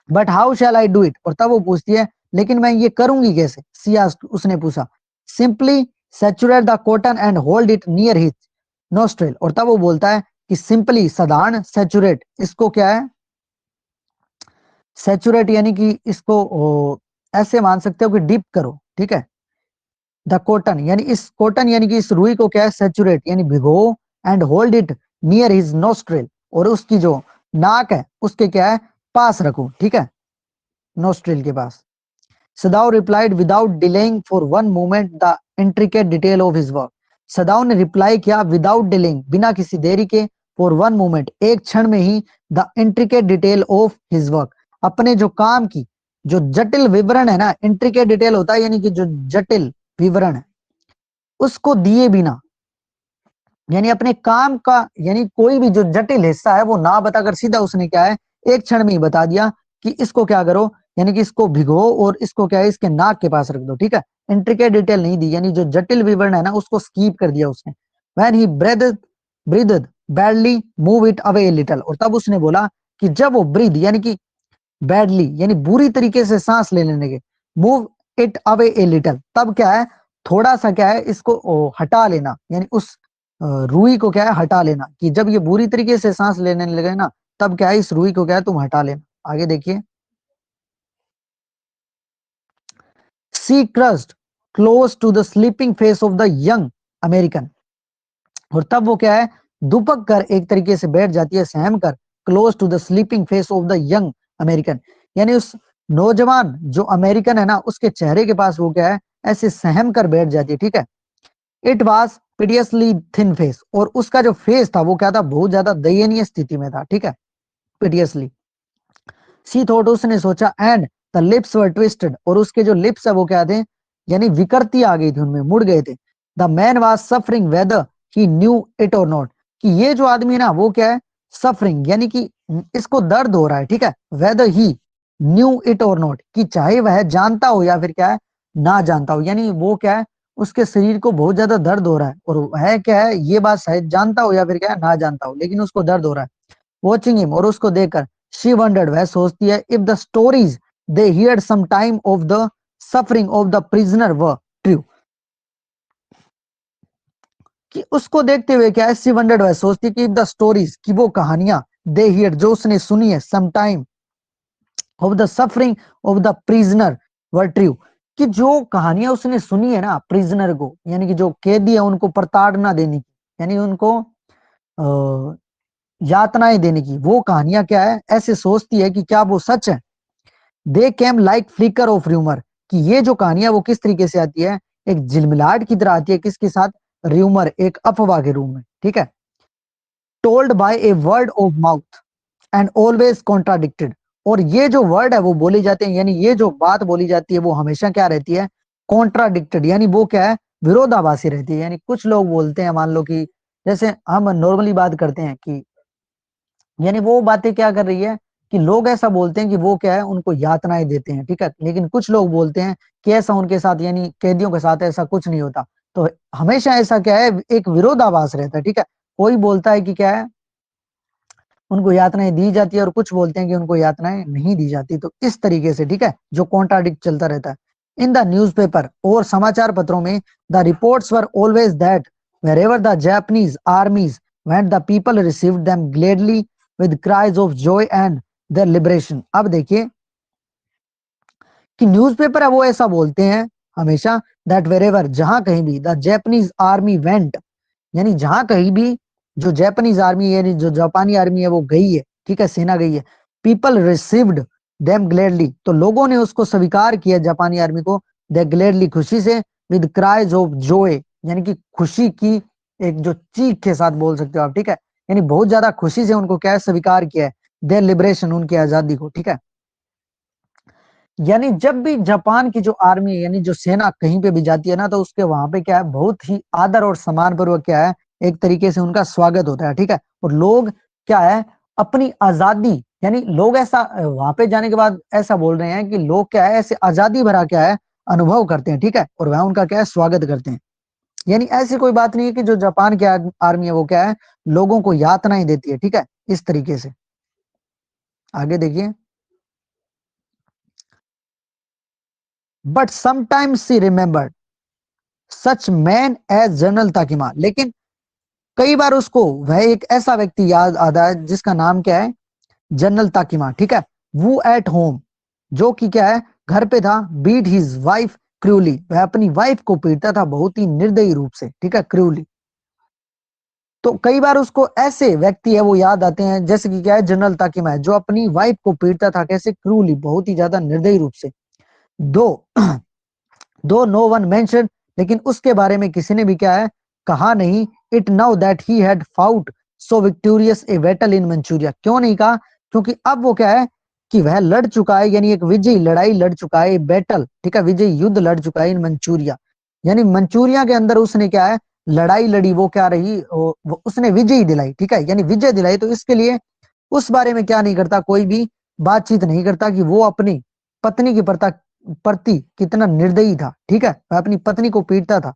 But how shell I do it, और तब वो पूछती है लेकिन मैं ये करूंगी कैसे, सी आस्क्ड, उसने पूछा, simply saturate the cotton and hold it near his nostril, और तब वो बोलता है कि सिंपली, साधारण, सैचुरेट, इसको क्या है, सैचुरेट यानी कि इसको ऐसे मान सकते हो कि डीप करो, ठीक है, द कॉटन यानी इस कॉटन यानी कि इस रुई को क्या है, सैचुरेट यानी भिगो, and hold it near his nostril, और उसकी जो नाक है उसके क्या है, पास रखो, ठीक है, नोस्ट्रिल के पास। Sadao replied without delaying for one moment the intricate detail of his work, Sadao ने रिप्लाई किया विदाउट डिलेइंग, बिना किसी देरी के, फॉर वन मोमेंट, एक क्षण में ही, the intricate detail of his work, अपने जो काम की जो जटिल विवरण है ना, इंट्रिकेट डिटेल होता है यानी कि जो जटिल विवरण है उसको दिए बिना, यानी अपने काम का यानी कोई भी जो जटिल हिस्सा है वो ना बताकर सीधा उसने क्या है, एक क्षण में ही बता दिया कि इसको क्या करो, यानी कि इसको भिगो और इसको क्या है, इसके नाक के पास रख दो, ठीक है, इंट्रिकेट डिटेल नहीं दी, यानी जो जटिल विवरण है ना उसको स्कीप कर दिया उसने। When he breathed badly move it away a little, और तब उसने बोला कि जब वो ब्रीथ यानी कि बैडली यानी बुरी तरीके से सांस लेने लगे, move it away a little, तब क्या है, थोड़ा सा क्या है इसको हटा लेना, यानी उस रुई को क्या है हटा लेना, कि जब ये बुरी तरीके से सांस लेने लगे ना तब क्या है इस रुई को क्या है तुम हटा लेना। आगे देखिए, she crossed close to the sleeping face of the young American, और तब वो क्या है, दुपक कर एक तरीके से बैठ जाती है, सहम कर, close to the sleeping face of the young American, यानी उस नौजवान जो अमेरिकन है ना, उसके चेहरे के पास वो क्या है, ऐसे सहम कर बैठ जाती है, ठीक है। इट वॉज पिडियसली थिन फेस, और उसका जो फेस था वो क्या था, बहुत ज्यादा दयनीय स्थिति में था, ठीक है, पिडियसली। सी थॉट, उसने सोचा, and the lips were twisted, और उसके जो लिप्स है वो क्या थे, यानी विकृति आ गई थी उनमें, मुड़ गए थे। The man was suffering weather he knew it और नॉट, कि ये जो आदमी ना वो क्या है, सफरिंग, यानी कि इसको दर्द हो रहा है, ठीक है, वेदर ही न्यू इट और नॉट, कि चाहे वह जानता हो या फिर क्या है, ना जानता हो, यानी वो क्या है, उसके शरीर को बहुत ज्यादा दर्द हो रहा है, और वह क्या है, ये बात शायद जानता हो या फिर क्या है, ना जानता हो, लेकिन उसको दर्द हो रहा है। वॉचिंग हिम, और उसको देखकर, शी वंडर्ड, वह सोचती है, if the stories they heard some time of the suffering of the prisoner were true, कि उसको देखते हुए क्या है, शी वंडर्ड, वह सोचती कि द स्टोरीज, की वो कहानियां, दे हियर, जो उसने सुनी है, some time of the suffering of the prisoner were true, कि जो कहानियां उसने सुनी है ना प्रिजनर को, यानी कि जो कैदी है उनको प्रताड़ना देने की, यानी उनको यातनाएं देने की, वो कहानियां क्या है, ऐसे सोचती है कि क्या वो सच है। They came like flicker of rumour, कि ये जो कहानियां वो किस तरीके से आती है, एक झिलमिलाहट की तरह आती है, किसके साथ, र्यूमर, एक अफवाह के रूप में, ठीक है, told by a word of mouth and always contradicted, और ये जो वर्ड है वो बोली जाते हैं, यानी ये जो बात बोली जाती है वो हमेशा क्या रहती है, कॉन्ट्राडिक्टेड, यानी वो क्या है, विरोधाभासी रहती है। यानी कुछ लोग बोलते हैं, मान लो कि जैसे हम नॉर्मली बात करते हैं कि, यानी वो बातें क्या कर रही है, कि लोग ऐसा बोलते हैं कि वो क्या है, उनको यातनाएं देते हैं, ठीक है, लेकिन कुछ लोग बोलते हैं कि ऐसा उनके साथ, यानी कैदियों के साथ ऐसा कुछ नहीं होता। तो हमेशा ऐसा क्या है, एक विरोधाभास रहता है, ठीक है, कोई बोलता है कि क्या है, उनको यातनाएं दी जाती है, और कुछ बोलते हैं कि उनको यातनाएं नहीं दी जाती। तो इस तरीके से, ठीक है, जो कॉन्ट्राडिक्ट चलता रहता है। इन द न्यूज़पेपर, और समाचार पत्रों में, the reports were always that wherever the Japanese armies went, the people received them gladly with cries of joy and their liberation। अब देखिए कि न्यूज़पेपर है वो ऐसा बोलते हैं हमेशा, दैट वेरेवर, जहां कहीं भी, द जैपनीज आर्मी वेंट, यानी जहां कहीं भी जो जापानीज आर्मी, यानी जो जापानी आर्मी है वो गई है, ठीक है, सेना गई है, पीपल रिसीव्ड देम ग्लेडली, तो लोगों ने उसको स्वीकार किया, जापानी आर्मी को, दे ग्लेडली, खुशी से, विद क्राइज ऑफ जॉय, यानी कि खुशी की एक जो चीख के साथ बोल सकते हो आप, ठीक है, यानी बहुत ज्यादा खुशी से उनको क्या है, स्वीकार किया है, देयर लिबरेशन, उनकी आजादी को, ठीक है। यानी जब भी जापान की जो आर्मी है, यानी जो सेना कहीं पे भी जाती है ना, तो उसके वहां पे क्या है, बहुत ही आदर और सम्मान पूर्वक क्या है, एक तरीके से उनका स्वागत होता है, ठीक है, और लोग क्या है, अपनी आजादी, यानी लोग ऐसा वहां पे जाने के बाद ऐसा बोल रहे हैं कि लोग क्या है, ऐसे आजादी भरा क्या है, अनुभव करते हैं, ठीक है, और वह उनका क्या है, स्वागत करते हैं। यानी ऐसी कोई बात नहीं है कि जो जापान की आर्मी है वो क्या है, लोगों को यातनाएं देती है, ठीक है, इस तरीके से। आगे देखिए, but sometimes she remembered such man as general Takima, लेकिन कई बार उसको वह एक ऐसा व्यक्ति याद आता है जिसका नाम क्या है, जनरल ताकिमा, ठीक है, वो एट होम, जो कि क्या है, घर पे था, बीट हिज वाइफ क्रूली, वह अपनी वाइफ को पीटता था बहुत ही निर्दयी रूप से, ठीक है, क्रूली। तो कई बार उसको ऐसे व्यक्ति है वो याद आते हैं, जैसे कि क्या है, जनरल ताकिमा है, जो अपनी वाइफ को पीटता था, कैसे, क्रूली, बहुत ही ज्यादा निर्दयी रूप से। दो दो नो वन मेंशन, लेकिन उसके बारे में किसी ने भी क्या है, कहा नहीं, it now that he had fought so victorious a battle in Manchuria, क्यों नहीं कहा, क्योंकि अब वो क्या है, कि वह लड़ चुका है, यानी एक विजयी लड़ाई लड़ चुका है, बैटल, ठीक है, विजयी युद्ध लड़ चुका है इन मंचूरिया, यानी मंचूरिया के अंदर उसने क्या है, लड़ाई लड़ी, वो क्या रही, वो उसने विजयी दिलाई, ठीक है, यानी विजय दिलाई, तो इसके लिए उस बारे में क्या नहीं करता, कोई भी बातचीत नहीं करता कि वो अपनी पत्नी की प्रति कितना निर्दयी था, ठीक है, वह अपनी पत्नी को पीटता था।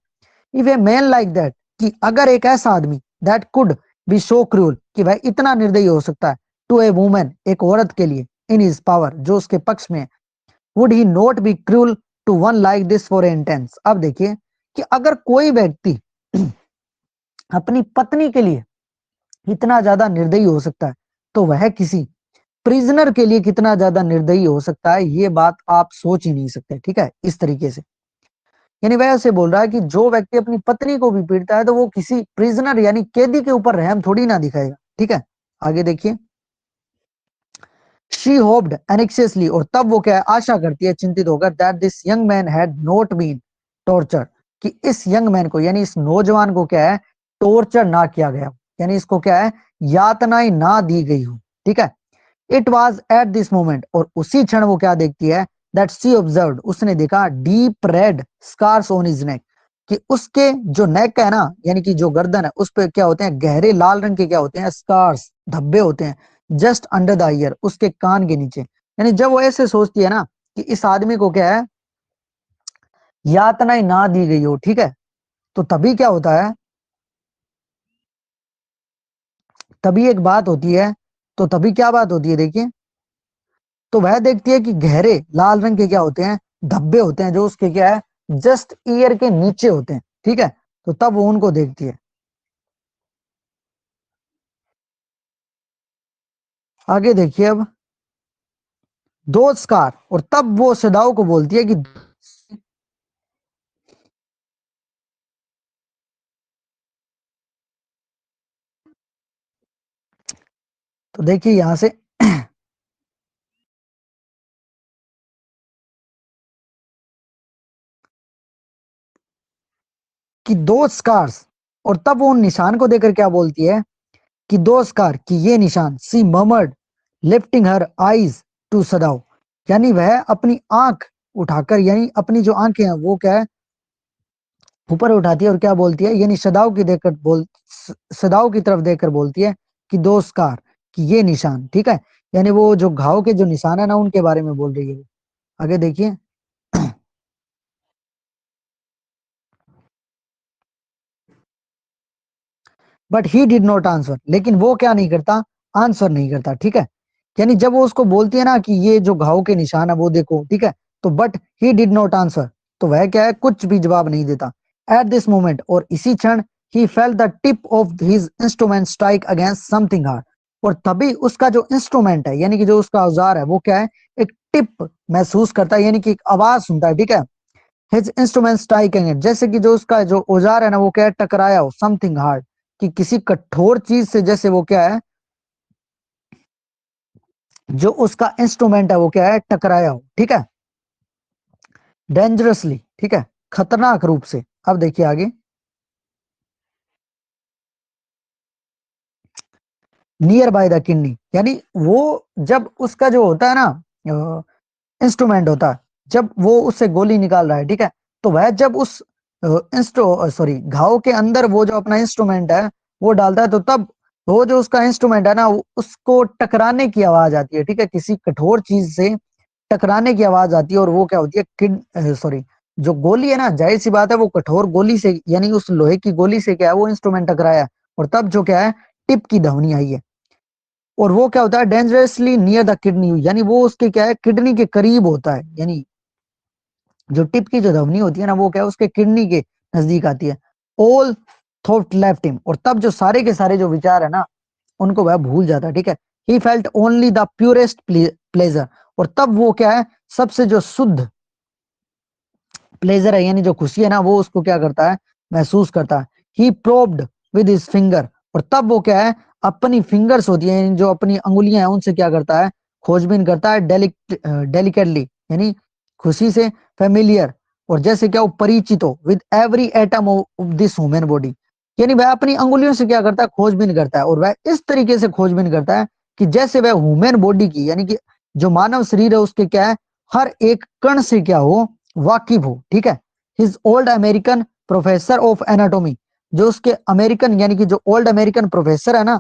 If a man like that, कि अगर एक ऐसा आदमी, that could be so cruel, कि वह इतना निर्दयी हो सकता है, टू ए वुमन, एक औरत के लिए, इन हिज पावर, जो उसके पक्ष में, would he not be cruel to one like this for instance. अब देखिए कि अगर कोई व्यक्ति अपनी पत्नी के लिए इतना ज्यादा निर्दयी हो सकता है, तो वह किसी प्रिजनर के लिए कितना ज्यादा निर्दयी हो सकता है, ये बात आप सोच ही नहीं सकते, ठीक है, इस तरीके से। यानी वह ऐसे बोल रहा है कि जो व्यक्ति अपनी पत्नी को भी पीटता है तो वो किसी प्रिजनर यानी कैदी के ऊपर रहम थोड़ी ना दिखाएगा, ठीक है। आगे देखिए, शी होप्ड एनेक्सियसली, और तब वो क्या है, आशा करती है चिंतित होकर, that this young man had not been torture, कि इस यंग मैन को यानी इस नौजवान को क्या है, टॉर्चर ना किया गया, यानी इसको क्या है, यातनाएं ना दी गई हो, ठीक है। It was at this moment, और उसी क्षण वो क्या देखती है, दैट सी ऑब्जर्व, उसने देखा deep red scars on his neck, कि उसके जो नेक है ना, यानी कि जो गर्दन है उस पे क्या होते हैं, गहरे लाल रंग के क्या होते हैं, स्कार्स, धब्बे होते हैं, जस्ट अंडर द ईयर, उसके कान के नीचे। यानी जब वो ऐसे सोचती है ना कि इस आदमी को क्या है, यातनाएं ना दी गई हो, ठीक है, तो तभी क्या होता है, तभी एक बात होती है, तो तभी क्या बात होती है देखिए, तो वह देखती है कि गहरे लाल रंग के क्या होते हैं, धब्बे होते हैं, जो उसके क्या है, जस्ट ईयर के नीचे होते हैं, ठीक है। तो तब वो उनको देखती है। आगे देखिए अब, दो स्कार, और तब वो सदाओ को बोलती है कि, तो देखिए यहां से कि दो स्कार्स, और तब वो उन निशान को देखकर क्या बोलती है कि दो स्कार, कि ये निशान, she murmured lifting her eyes to Sadao, यानी वह अपनी आंख उठाकर, यानी अपनी जो आंखें हैं वो क्या है, ऊपर उठाती है और क्या बोलती है, यानी सदाओ की देखकर सदाओ की तरफ देखकर बोलती है कि दो स्कार, कि ये निशान, ठीक है। यानी वो जो घाव के जो निशान है ना, उनके बारे में बोल रही है। आगे देखिए, but he did not answer, लेकिन वो क्या नहीं करता, आंसर नहीं करता, ठीक है। यानी जब वो उसको बोलती है ना कि ये जो घाव के निशान है वो देखो, ठीक है, तो but he did not answer, तो वह क्या है, कुछ भी जवाब नहीं देता। एट दिस मोमेंट, और इसी क्षण, he felt the tip of his instrument strike against something hard, और तभी उसका जो इंस्ट्रूमेंट है, यानी कि जो उसका औजार है वो क्या है, एक टिप महसूस करता है, यानी कि एक आवाज सुनता है, ठीक है। हिज इंस्ट्रूमेंट स्ट्राइकिंग इट, जैसे कि जो उसका जो औजार है ना वो क्या है, टकराया हो समथिंग हार्ड, कि किसी कठोर चीज से जैसे वो क्या है, जो उसका इंस्ट्रूमेंट है वो क्या है, टकराया हो, ठीक है, डेंजरसली, ठीक है, खतरनाक रूप से। अब देखिए आगे, नियर बाय द किडनी, यानी वो जब उसका जो होता है ना इंस्ट्रूमेंट होता है, जब वो उससे गोली निकाल रहा है, ठीक है, तो वह जब उस इंस्ट्रो सॉरी घाव के अंदर वो जो अपना इंस्ट्रूमेंट है वो डालता है, तो तब वो जो उसका इंस्ट्रूमेंट है ना उसको टकराने की आवाज आती है, ठीक है, किसी कठोर चीज से टकराने की आवाज आती है, और वो क्या होती है, किड सॉरी जो गोली है ना, जाहिर सी बात है वो कठोर गोली से, यानी उस लोहे की गोली से क्या है, वो इंस्ट्रूमेंट टकराया, और तब जो क्या है, टिप की ध्वनि आई है, और वो क्या होता है, डेंजरसली नियर द किडनी, यानी वो उसके क्या है, किडनी के करीब होता है, यानी जो टिप की जो ध्वनि होती है ना वो क्या है, उसके किडनी के नजदीक आती है। ऑल थॉट लेफ्ट हिम, और तब जो सारे के सारे जो विचार है ना उनको वह भूल जाता है, ठीक है। He felt only the purest pleasure, और तब वो क्या है, सबसे जो शुद्ध प्लेजर है, यानी जो खुशी है ना वो उसको क्या करता है, महसूस करता है। ही प्रोब्ड विद हिज फिंगर, और तब वो क्या है, अपनी फिंगर्स होती है, यानी जो अपनी अंगुलियां हैं उनसे क्या करता है, खोजबीन करता है, डेलिकेटली, यानी खुशी से, फेमिलियर, और जैसे क्या वो परिचित हो, with every atom of this human body, यानी वह अपनी अंगुलियों से क्या करता है, खोजबीन करता है, और वह इस तरीके से खोजबीन करता है कि जैसे वह ह्यूमन बॉडी की, यानी कि जो मानव शरीर है उसके क्या है, हर एक कण से क्या हो, वाकिफ हो, ठीक है। His old American professor of anatomy, जो उसके अमेरिकन यानी कि जो ओल्ड अमेरिकन प्रोफेसर है ना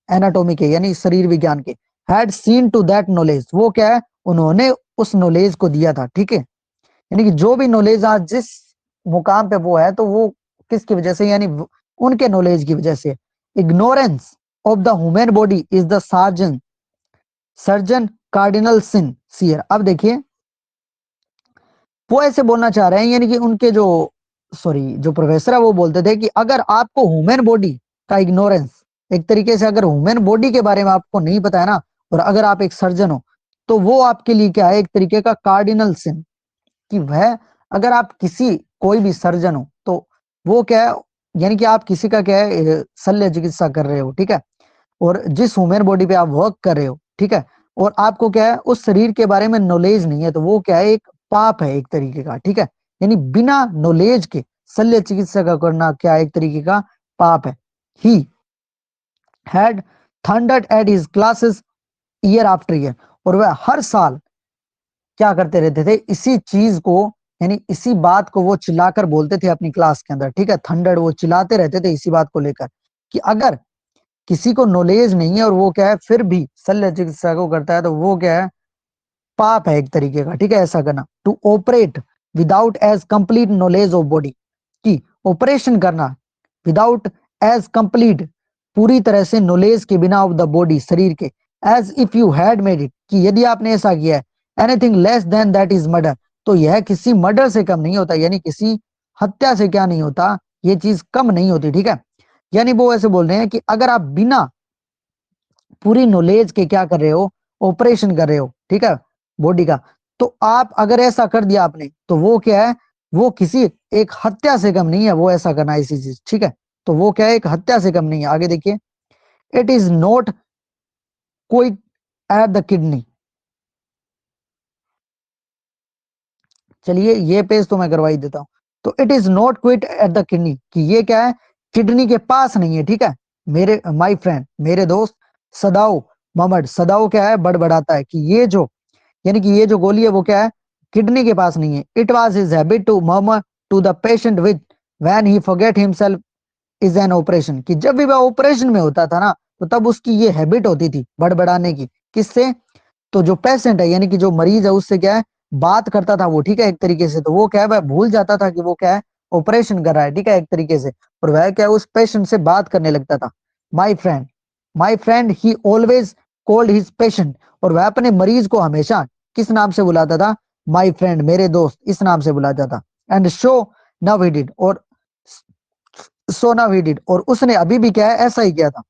एनाटॉमी के, यानी शरीर विज्ञान के, had seen to that knowledge, वो क्या है, उन्होंने उस नॉलेज को दिया था, ठीक है। यानी कि जो भी नॉलेज आज जिस मुकाम पे वो है, तो वो किसकी वजह से, यानी उनके नॉलेज की वजह से। Ignorance of the human body is the surgeon surgeon cardinal sin sir. अब देखिए, वो ऐसे बोलना चाह रहे हैं, यानी कि उनके जो जो प्रोफेसर है वो बोलते थे कि अगर आपको ह्यूमन बॉडी का इग्नोरेंस, एक तरीके से अगर ह्यूमन बॉडी के बारे में आपको नहीं पता है ना, और अगर आप एक सर्जन हो, तो वो आपके लिए क्या है, एक तरीके का कार्डिनल सिन, कि वह अगर आप किसी कोई भी सर्जन हो तो वो क्या है, यानी कि आप किसी का क्या है शल्य चिकित्सा कर रहे हो, ठीक है, और जिस ह्यूमन बॉडी पे आप वर्क कर रहे हो, ठीक है, और आपको क्या है उस शरीर के बारे में नॉलेज नहीं है, तो वो क्या है एक पाप है एक तरीके का, ठीक है, यानी बिना नॉलेज के शल्य चिकित्सा का करना क्या एक तरीके का पाप है। He had thundered at his classes year after year, और वह हर साल क्या करते रहते थे इसी चीज को, यानी इसी बात को वो चिल्लाकर बोलते थे अपनी क्लास के अंदर, ठीक है, थंडर्ड, वो चिल्लाते रहते थे इसी बात को लेकर कि अगर किसी को नॉलेज नहीं है और वो क्या है फिर भी शल्य चिकित्सा को करता है तो वो क्या है पाप है एक तरीके का, ठीक है, ऐसा करना। To operate without as complete knowledge of body, की ऑपरेशन करना विदाउट एज कंप्लीट, पूरी तरह से नॉलेज के बिना ऑफ द बॉडी, शरीर के, as if you had made it, कि यदि आपने ऐसा किया है, anything less than that is murder, तो यह किसी मर्डर से कम नहीं होता, यानी किसी हत्या से क्या नहीं होता, ये चीज कम नहीं होती, ठीक है। यानी वो ऐसे बोल रहे हैं कि अगर आप बिना पूरी नॉलेज के क्या कर रहे हो, ऑपरेशन कर रहे हो, ठीक है, बॉडी का, तो आप अगर ऐसा कर दिया आपने तो वो क्या है, वो किसी एक हत्या से कम नहीं है, वो ऐसा करना ऐसी चीज, ठीक है, तो वो क्या है एक हत्या से कम नहीं है। आगे देखिए, इट इज नॉट कोई एट द किडनी, चलिए ये पेज तो मैं करवाई देता हूं। तो it is not quit at the kidney, कि ये क्या है किडनी के पास नहीं है, ठीक है, मेरे माय फ्रेंड, मेरे दोस्त, सदाओ ममड, सदाओ क्या है बड़बड़ाता है कि ये जो, यानी कि ये जो गोली है वो क्या है किडनी के पास नहीं है। It was his habit to murmur to the patient with when he forget himself is an operation, कि जब भी वह ऑपरेशन में होता था ना तो तब उसकी ये हैबिट होती थी बड़बड़ाने की, किससे, तो जो पेशेंट है यानी कि जो मरीज है उससे क्या है बात करता था वो, ठीक है, एक तरीके से, तो वो क्या है वह भूल जाता था कि वो क्या है ऑपरेशन कर रहा है, ठीक है, एक तरीके से, और वह क्या है उस पेशेंट से बात करने लगता था। My friend, my friend he always called his patient, और वह अपने मरीज को हमेशा किस नाम से बुलाता था, माई फ्रेंड, मेरे दोस्त, इस नाम से बुलाता था। And show now he did, और सो नाउ ही डिड, और उसने अभी भी क्या है ऐसा ही किया था।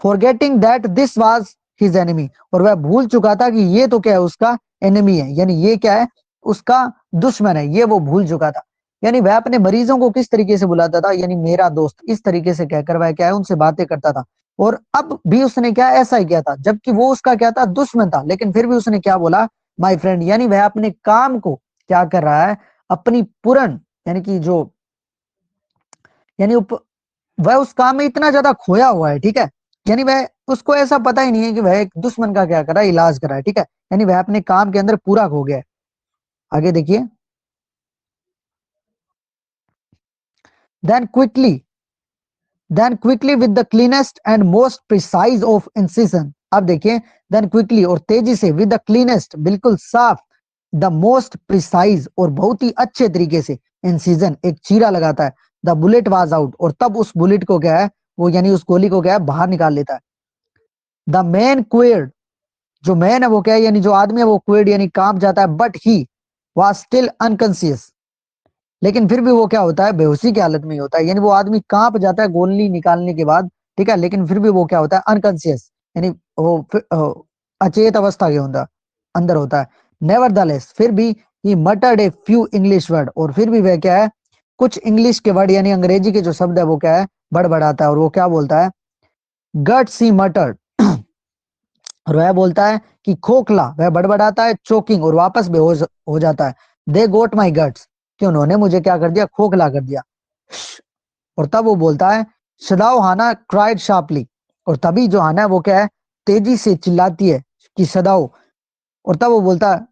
Forgetting that this was his enemy, और वह भूल चुका था कि ये तो क्या है उसका एनिमी है, यानी ये क्या है उसका दुश्मन है, ये वो भूल चुका था। यानी वह अपने मरीजों को किस तरीके से बुलाता था, यानी मेरा दोस्त, इस तरीके से कहकर वह क्या है उनसे बातें करता था। और अब भी उसने क्या ऐसा ही किया था, जबकि वो उसका क्या था दुश्मन था, लेकिन फिर भी उसने क्या बोला, माय फ्रेंड, यानी वह अपने काम को क्या कर रहा है, अपनी पूर्ण, यानी कि जो, यानी वह उस काम में इतना ज्यादा खोया हुआ है, ठीक है, यानी वह उसको ऐसा पता ही नहीं है कि वह एक दुश्मन का क्या कर रहा है, इलाज कर रहा है, ठीक है, यानी वह अपने काम के अंदर पूरा खो गया है। आगे देखिए, then quickly, then quickly with the cleanest and most precise of incision, अब देखिए, देन क्विकली और तेजी से, विद द क्लीनेस्ट बिल्कुल साफ, द मोस्ट प्रिसाइज और बहुत ही अच्छे तरीके से, इंसिजन एक चीरा लगाता है, द बुलेट वाज आउट, और तब उस बुलेट को क्या है वो, यानी उस गोली को क्या है बाहर निकाल लेता है। द मैन क्वेर्ड, जो मैन है वो क्या है, यानी जो आदमी है वो क्वेड यानी कांप जाता है, but he was still unconscious, लेकिन फिर भी वो क्या होता है बेहोशी की हालत में ही होता है, यानी वो आदमी कांप जाता है गोली निकालने के बाद, ठीक है, लेकिन फिर भी वो क्या होता है अनकॉन्शियस, यानी वो अचेत अवस्था के अंदर होता है। नेवरदलेस, फिर भी he muttered a few English word, और फिर भी वह क्या है कुछ इंग्लिश के वर्ड यानी अंग्रेजी के जो शब्द है वो क्या है बड़बड़ाता है, और वो क्या बोलता है, गट सी मटर्ड, और वह बोलता है कि खोखला, वह बड़बड़ाता है, चोकिंग, और वापस बेहोश हो जाता है। दे गोट माई गट्स, कि उन्होंने मुझे क्या कर दिया खोखला कर दिया। और तब वो बोलता है, सदाओ हाना क्राइड शार्पली, और तभी जो हाना है वो क्या है तेजी से चिल्लाती है कि सदाओ, और तब वो बोलता है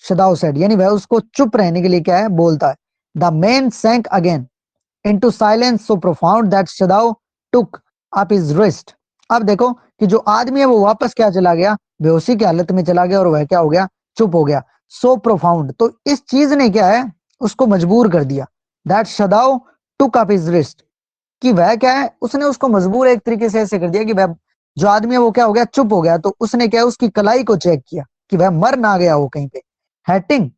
सदाओ सेड, यानी वह उसको चुप रहने के लिए क्या है बोलता है। The man sank again into silence so profound that Shadao took up his wrist. अब देखो कि जो आदमी है वो वापस क्या चला गया बेहोशी की हालत में चला गया, और वह क्या हो गया चुप हो गया। सो प्रोफाउंड, तो इस चीज ने क्या है उसको मजबूर कर दिया। That shadow took up his wrist, कि वह क्या है उसने उसको मजबूर एक तरीके से ऐसे कर दिया कि वह जो आदमी है वो क्या हो गया चुप हो गया, तो उसने क्या है उसकी कलाई को चेक किया कि वह मर ना गया हो कहीं पे। हैटिंग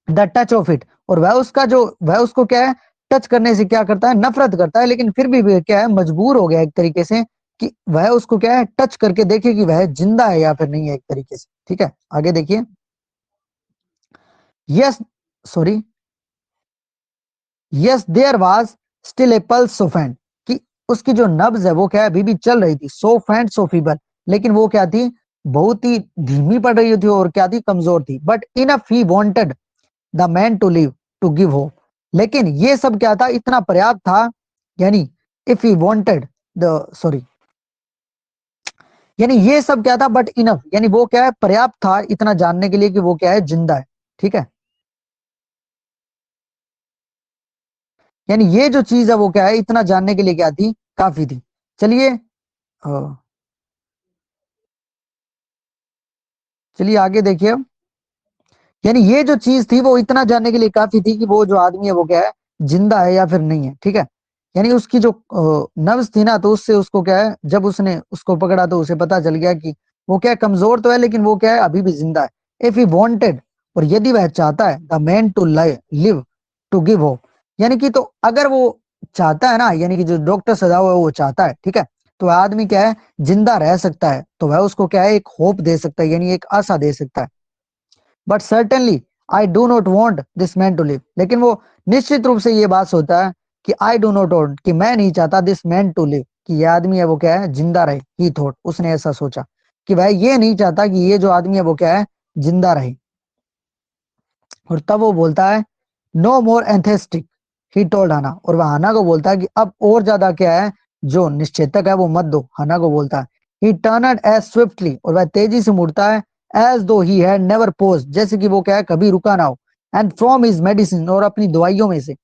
द टच ऑफ इट, और वह उसका जो वह उसको क्या है टच करने से क्या करता है नफरत करता है, लेकिन फिर भी वह क्या है मजबूर हो गया एक तरीके से कि वह उसको क्या है टच करके देखे कि वह जिंदा है या फिर नहीं है एक तरीके से, ठीक है। आगे देखिए, yes, sorry, yes there was still a pulse so faint, कि उसकी जो नब्ज है वो क्या है, अभी भी चल रही थी, सो फैंट सो फीबल, लेकिन वो क्या थी, बहुत ही धीमी पड़ रही थी और क्या थी, कमजोर थी। But enough he wanted the man to live to give hope, लेकिन ये सब क्या था, इतना पर्याप्त था, यानी if he wanted the, sorry, यानी ये सब क्या था, बट इनफ, यानी वो क्या है, पर्याप्त था इतना जानने के लिए कि वो क्या है, जिंदा है। ठीक है, यानी ये जो चीज है वो क्या है, इतना जानने के लिए क्या थी, काफी थी। चलिए, चलिए आगे देखिए। यानी ये जो चीज थी वो इतना जानने के लिए काफी थी कि वो जो आदमी है वो क्या है, जिंदा है या फिर नहीं है। ठीक है, यानी उसकी जो नब्ज थी ना, तो उससे उसको क्या है, जब उसने उसको पकड़ा तो उसे पता चल गया कि वो क्या है, कमजोर तो है लेकिन वो क्या है, अभी भी जिंदा है। इफ ही वांटेड, और यदि वह चाहता है, the man to live to give hope, यानी कि तो अगर वो चाहता है ना, यानी कि जो डॉक्टर सजा हुआ है वो चाहता है, ठीक है, तो वह आदमी क्या है, जिंदा रह सकता है, तो वह उसको क्या है, एक होप दे सकता है, यानी एक आशा दे सकता है। But certainly I do not want this man to live, लेकिन वो निश्चित रूप से ये बात सोचता है कि आई डू नॉट वॉन्ट, कि मैं नहीं चाहता दिस मैन टू लिव, कि ये आदमी है वो क्या है, जिंदा रहे। ही थॉट, उसने ऐसा सोचा कि भाई ये नहीं चाहता कि ये जो आदमी है वो क्या है, जिंदा रहे। और तब वो बोलता है, नो मोर एंथेस्टिक, ही टोल्ड हना, और वह हना को बोलता है कि अब और ज्यादा क्या है, जो निश्चेतक है वो मत दो, हना को बोलता है। ही टर्नड एज स्विफ्टली, और वह तेजी से मुड़ता है, एज दो ही हैड नेवर पोज, जैसे कि वो क्या है, कभी रुका ना हो। एंड फ्रॉम हिज मेडिसिन, और अपनी दवाइयों में से,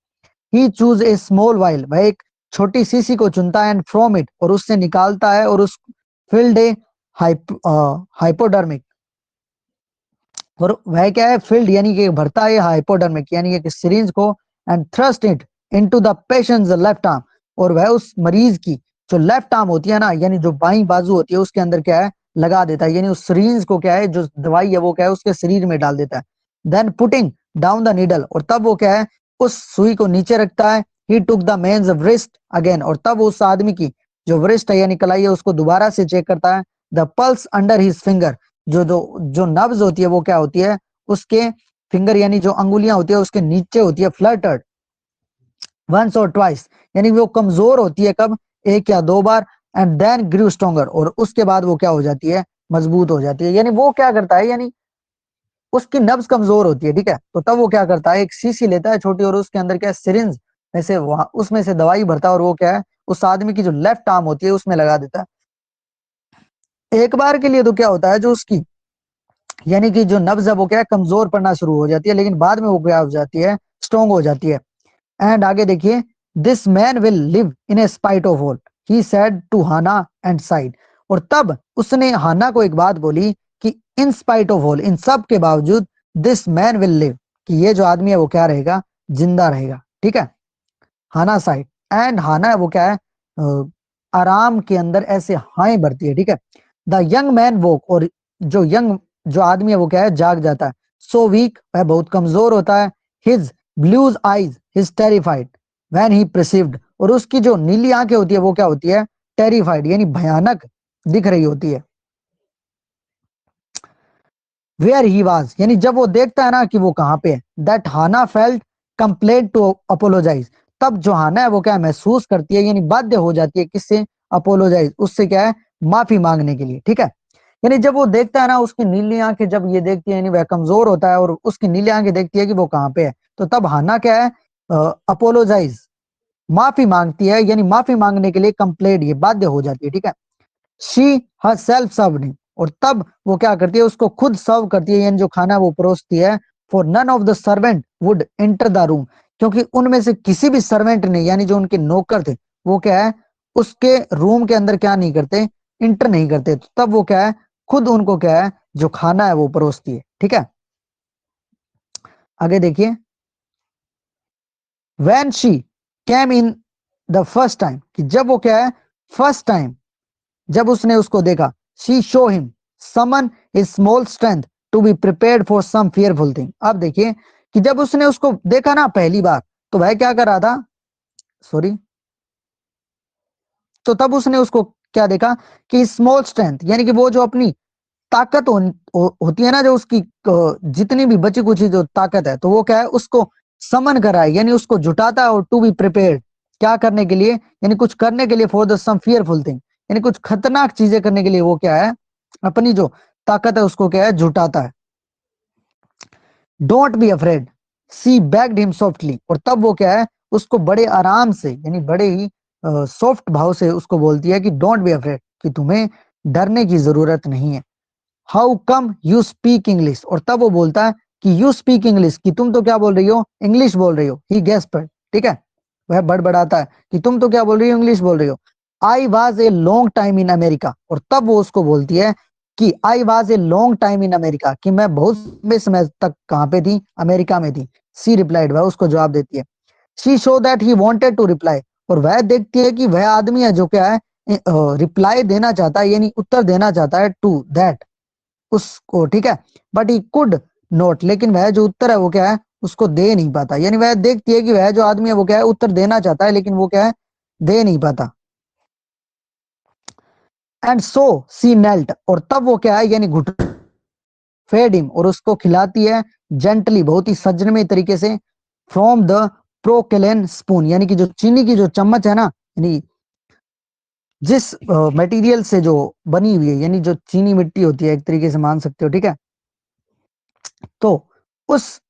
ही चूज ए स्मॉल वाइल, वह एक छोटी शीशी को चुनता है, एंड फ्रॉम इट, और उससे निकालता है, और उस फिल्ड ए हाइपोडर्मिक, और वह क्या है, फिल्ड यानी कि भरता है हाइपोडर्मिक, यानी एक सिरिंज को, and thrust it into the patients left arm, और वह उस मरीज की जो लेफ्ट आर्म होती है ना, यानी जो बाईं बाजू होती है, उसके अंदर क्या है, लगा देता है, यानी उस सिरिंज को क्या है, जो दवाई है वो क्या है, उसके शरीर में डाल देता है। Then putting down the needle, और तब वो क्या है, उस सुई को नीचे रखता है। He took the man's wrist again, और तब उस आदमी की जो wrist है यानी कलाई है, उसको दोबारा से चेक करता है। The pulse under his finger, जो जो जो नब्ज होती है वो क्या होती है, उसके फिंगर यानी जो अंगुलियां होती है उसके नीचे होती है, फ्लटर्ड वंस और ट्वाइस, यानी वो कमजोर होती है, कब, एक या दो बार। एंड देन ग्रू स्ट्रोंगर, और उसके बाद वो क्या हो जाती है, मजबूत हो जाती है। यानी वो क्या करता है, यानी उसकी नब्ज कमजोर होती है, ठीक है, तो तब वो क्या करता है, एक शीशी लेता है छोटी, और उसके अंदर क्या है, सिरिंज में से वहां उसमें से दवाई भरता है, और वो क्या है, उस आदमी की जो लेफ्ट आर्म होती है उसमें लगा देता है। एक बार के लिए तो क्या होता है, जो उसकी यानी कि जो नब्ज है वो क्या है, कमजोर पड़ना शुरू हो जाती है, लेकिन बाद में वो क्या हो जाती है, स्ट्रोंग हो जाती है। एंड आगे देखिए, this man will live in a spite of all, he said to Hannah and sighed, और तब उसने हाना को एक बात बोली कि इन स्पाइट ऑफ ऑल, इन सब के बावजूद, दिस मैन विल लिव, कि ये जो आदमी है वो क्या रहेगा, जिंदा रहेगा। ठीक है, हाना साइड, एंड हाना है वो क्या है, आराम के अंदर ऐसे हाई भरती है। ठीक है, द यंग मैन वोक, और जो आदमी है वो क्या है, जाग जाता है। सो वीक, वह बहुत कमजोर होता है। His blues eyes his terrified when he perceived, और उसकी जो नीली आंखें होती है वो क्या होती है, टेरिफाइड, यानी भयानक दिख रही होती है। वेयर ही वाज, यानी जब वो देखता है ना कि वो कहाँ पे है। That Hannah felt compelled to apologise, तब जो हाना है वो क्या महसूस करती है, यानी बाध्य हो जाती है, किससे, अपोलोजाइज, उससे क्या है, माफी मांगने के लिए। ठीक है, यानी जब वो देखता है ना, उसकी नीली आंखें जब ये देखती है, यानी वह कमजोर होता है, और उसकी नीली आंखें देखती है कि वो कहाँ पे है, तो तब हाना क्या है, अपोलोजाइज, माफी मांगती है, यानी माफी मांगने के लिए कंप्लेंट, ये बाध्य हो जाती है। ठीक है, शी हर सेल्फ सर्व्ड, और तब वो क्या करती है, उसको खुद सर्व करती है, यानी जो खाना वो परोसती है। For none of the servant would enter the room, क्योंकि उनमें से किसी भी सर्वेंट ने, यानी जो उनके नौकर थे, वो क्या है, उसके रूम के अंदर क्या नहीं करते, इंटर नहीं करते, तो तब वो क्या है, खुद उनको क्या है, जो खाना है वो परोसती है। ठीक है, आगे देखिए, when she came in the first time, कि जब वो क्या है, फर्स्ट टाइम जब उसने उसको देखा, she saw him summon his small strength to be prepared for some fearful thing. अब देखिए कि जब उसने उसको देखा ना पहली बार, तो वह क्या कर रहा था, सॉरी, तो तब उसने उसको क्या देखा, कि स्मॉल स्ट्रेंथ, यानी कि वो जो अपनी ताकत होती है ना, जो उसकी जितनी भी बची कुची जो ताकत है, तो वो क्या है, उसको समन करा है, यानी उसको जुटाता है। और टू बी प्रिपेयर्ड, क्या करने के लिए, यानी कुछ करने के लिए, for the some fearful thing, यानी कुछ खतरनाक चीजें करने के लिए वो क्या है, अपनी जो ताकत है उसको क्या है, जुटाता है। Don't be afraid, she begged him softly, और तब वो क्या है, उसको बड़े आराम से, यानी बड़े ही सॉफ्ट भाव से उसको बोलती है कि डोंट बी अफ्रेड, कि तुम्हें डरने की जरूरत नहीं है। How come you speak English, और तब वो बोलता है कि यू स्पीक इंग्लिश, कि तुम तो क्या बोल रही हो, इंग्लिश बोल रही हो। ही गेस्पर्ड, ठीक है, वह बड़बड़ाता है कि तुम तो क्या बोल रही हो, इंग्लिश बोल रही हो। I was a long time in America, और तब वो उसको बोलती है कि I was a long time in America, कि मैं बहुत लंबे समय तक कहाँ पे थी, अमेरिका में थी। सी रिप्लाइड, वह उसको जवाब देती है। She saw that he wanted to reply, और वह देखती है कि वह आदमी है जो क्या है, रिप्लाई देना चाहता है, यानी उत्तर देना चाहता है टू दैट, उसको, ठीक है। बट ही कुड नोट, लेकिन वह जो उत्तर है वो क्या है, उसको दे नहीं पाता। यानी वह देखती है कि वह जो आदमी है वो क्या है, उत्तर देना चाहता है, लेकिन वो क्या है, दे नहीं पाता। एंड सो सी नेल्ट, और तब वो क्या है, यानी घुट फेड हिम, और उसको खिलाती है जेंटली, बहुत ही संयमी तरीके से, फ्रॉम द प्रोकेलेन स्पून, यानी कि जो चीनी की जो चम्मच है ना, यानी जिस मटेरियल से जो बनी हुई है, यानी जो चीनी मिट्टी होती है एक तरीके से मान सकते हो, ठीक है। तो उस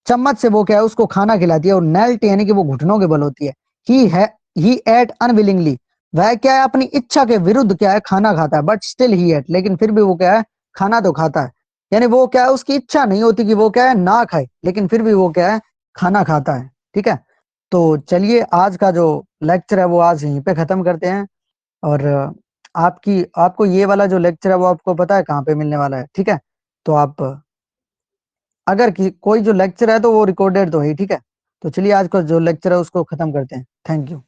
चम्मच से वो क्या है, उसको खाना खिलाती है। और नेल्ट यानी कि वो घुटनों के बल होती है। ही एट अनविलिंगली, वह क्या है, अपनी इच्छा के विरुद्ध क्या है, खाना खाता है। बट स्टिल ही एट, लेकिन फिर भी वो क्या है, खाना तो खाता है। यानी वो क्या है, उसकी इच्छा नहीं होती कि वो क्या है, ना खाए, लेकिन फिर भी वो क्या है, खाना खाता है, ठीक है। तो चलिए, आज का जो लेक्चर है वो आज यहीं पे खत्म करते हैं। और आपकी आपको ये वाला जो लेक्चर है वो आपको पता है कहाँ पे मिलने वाला है, ठीक है। तो आप अगर कोई जो लेक्चर है तो वो रिकॉर्डेड तो है, ठीक है। तो चलिए, आज का जो लेक्चर है उसको खत्म करते हैं। Thank you.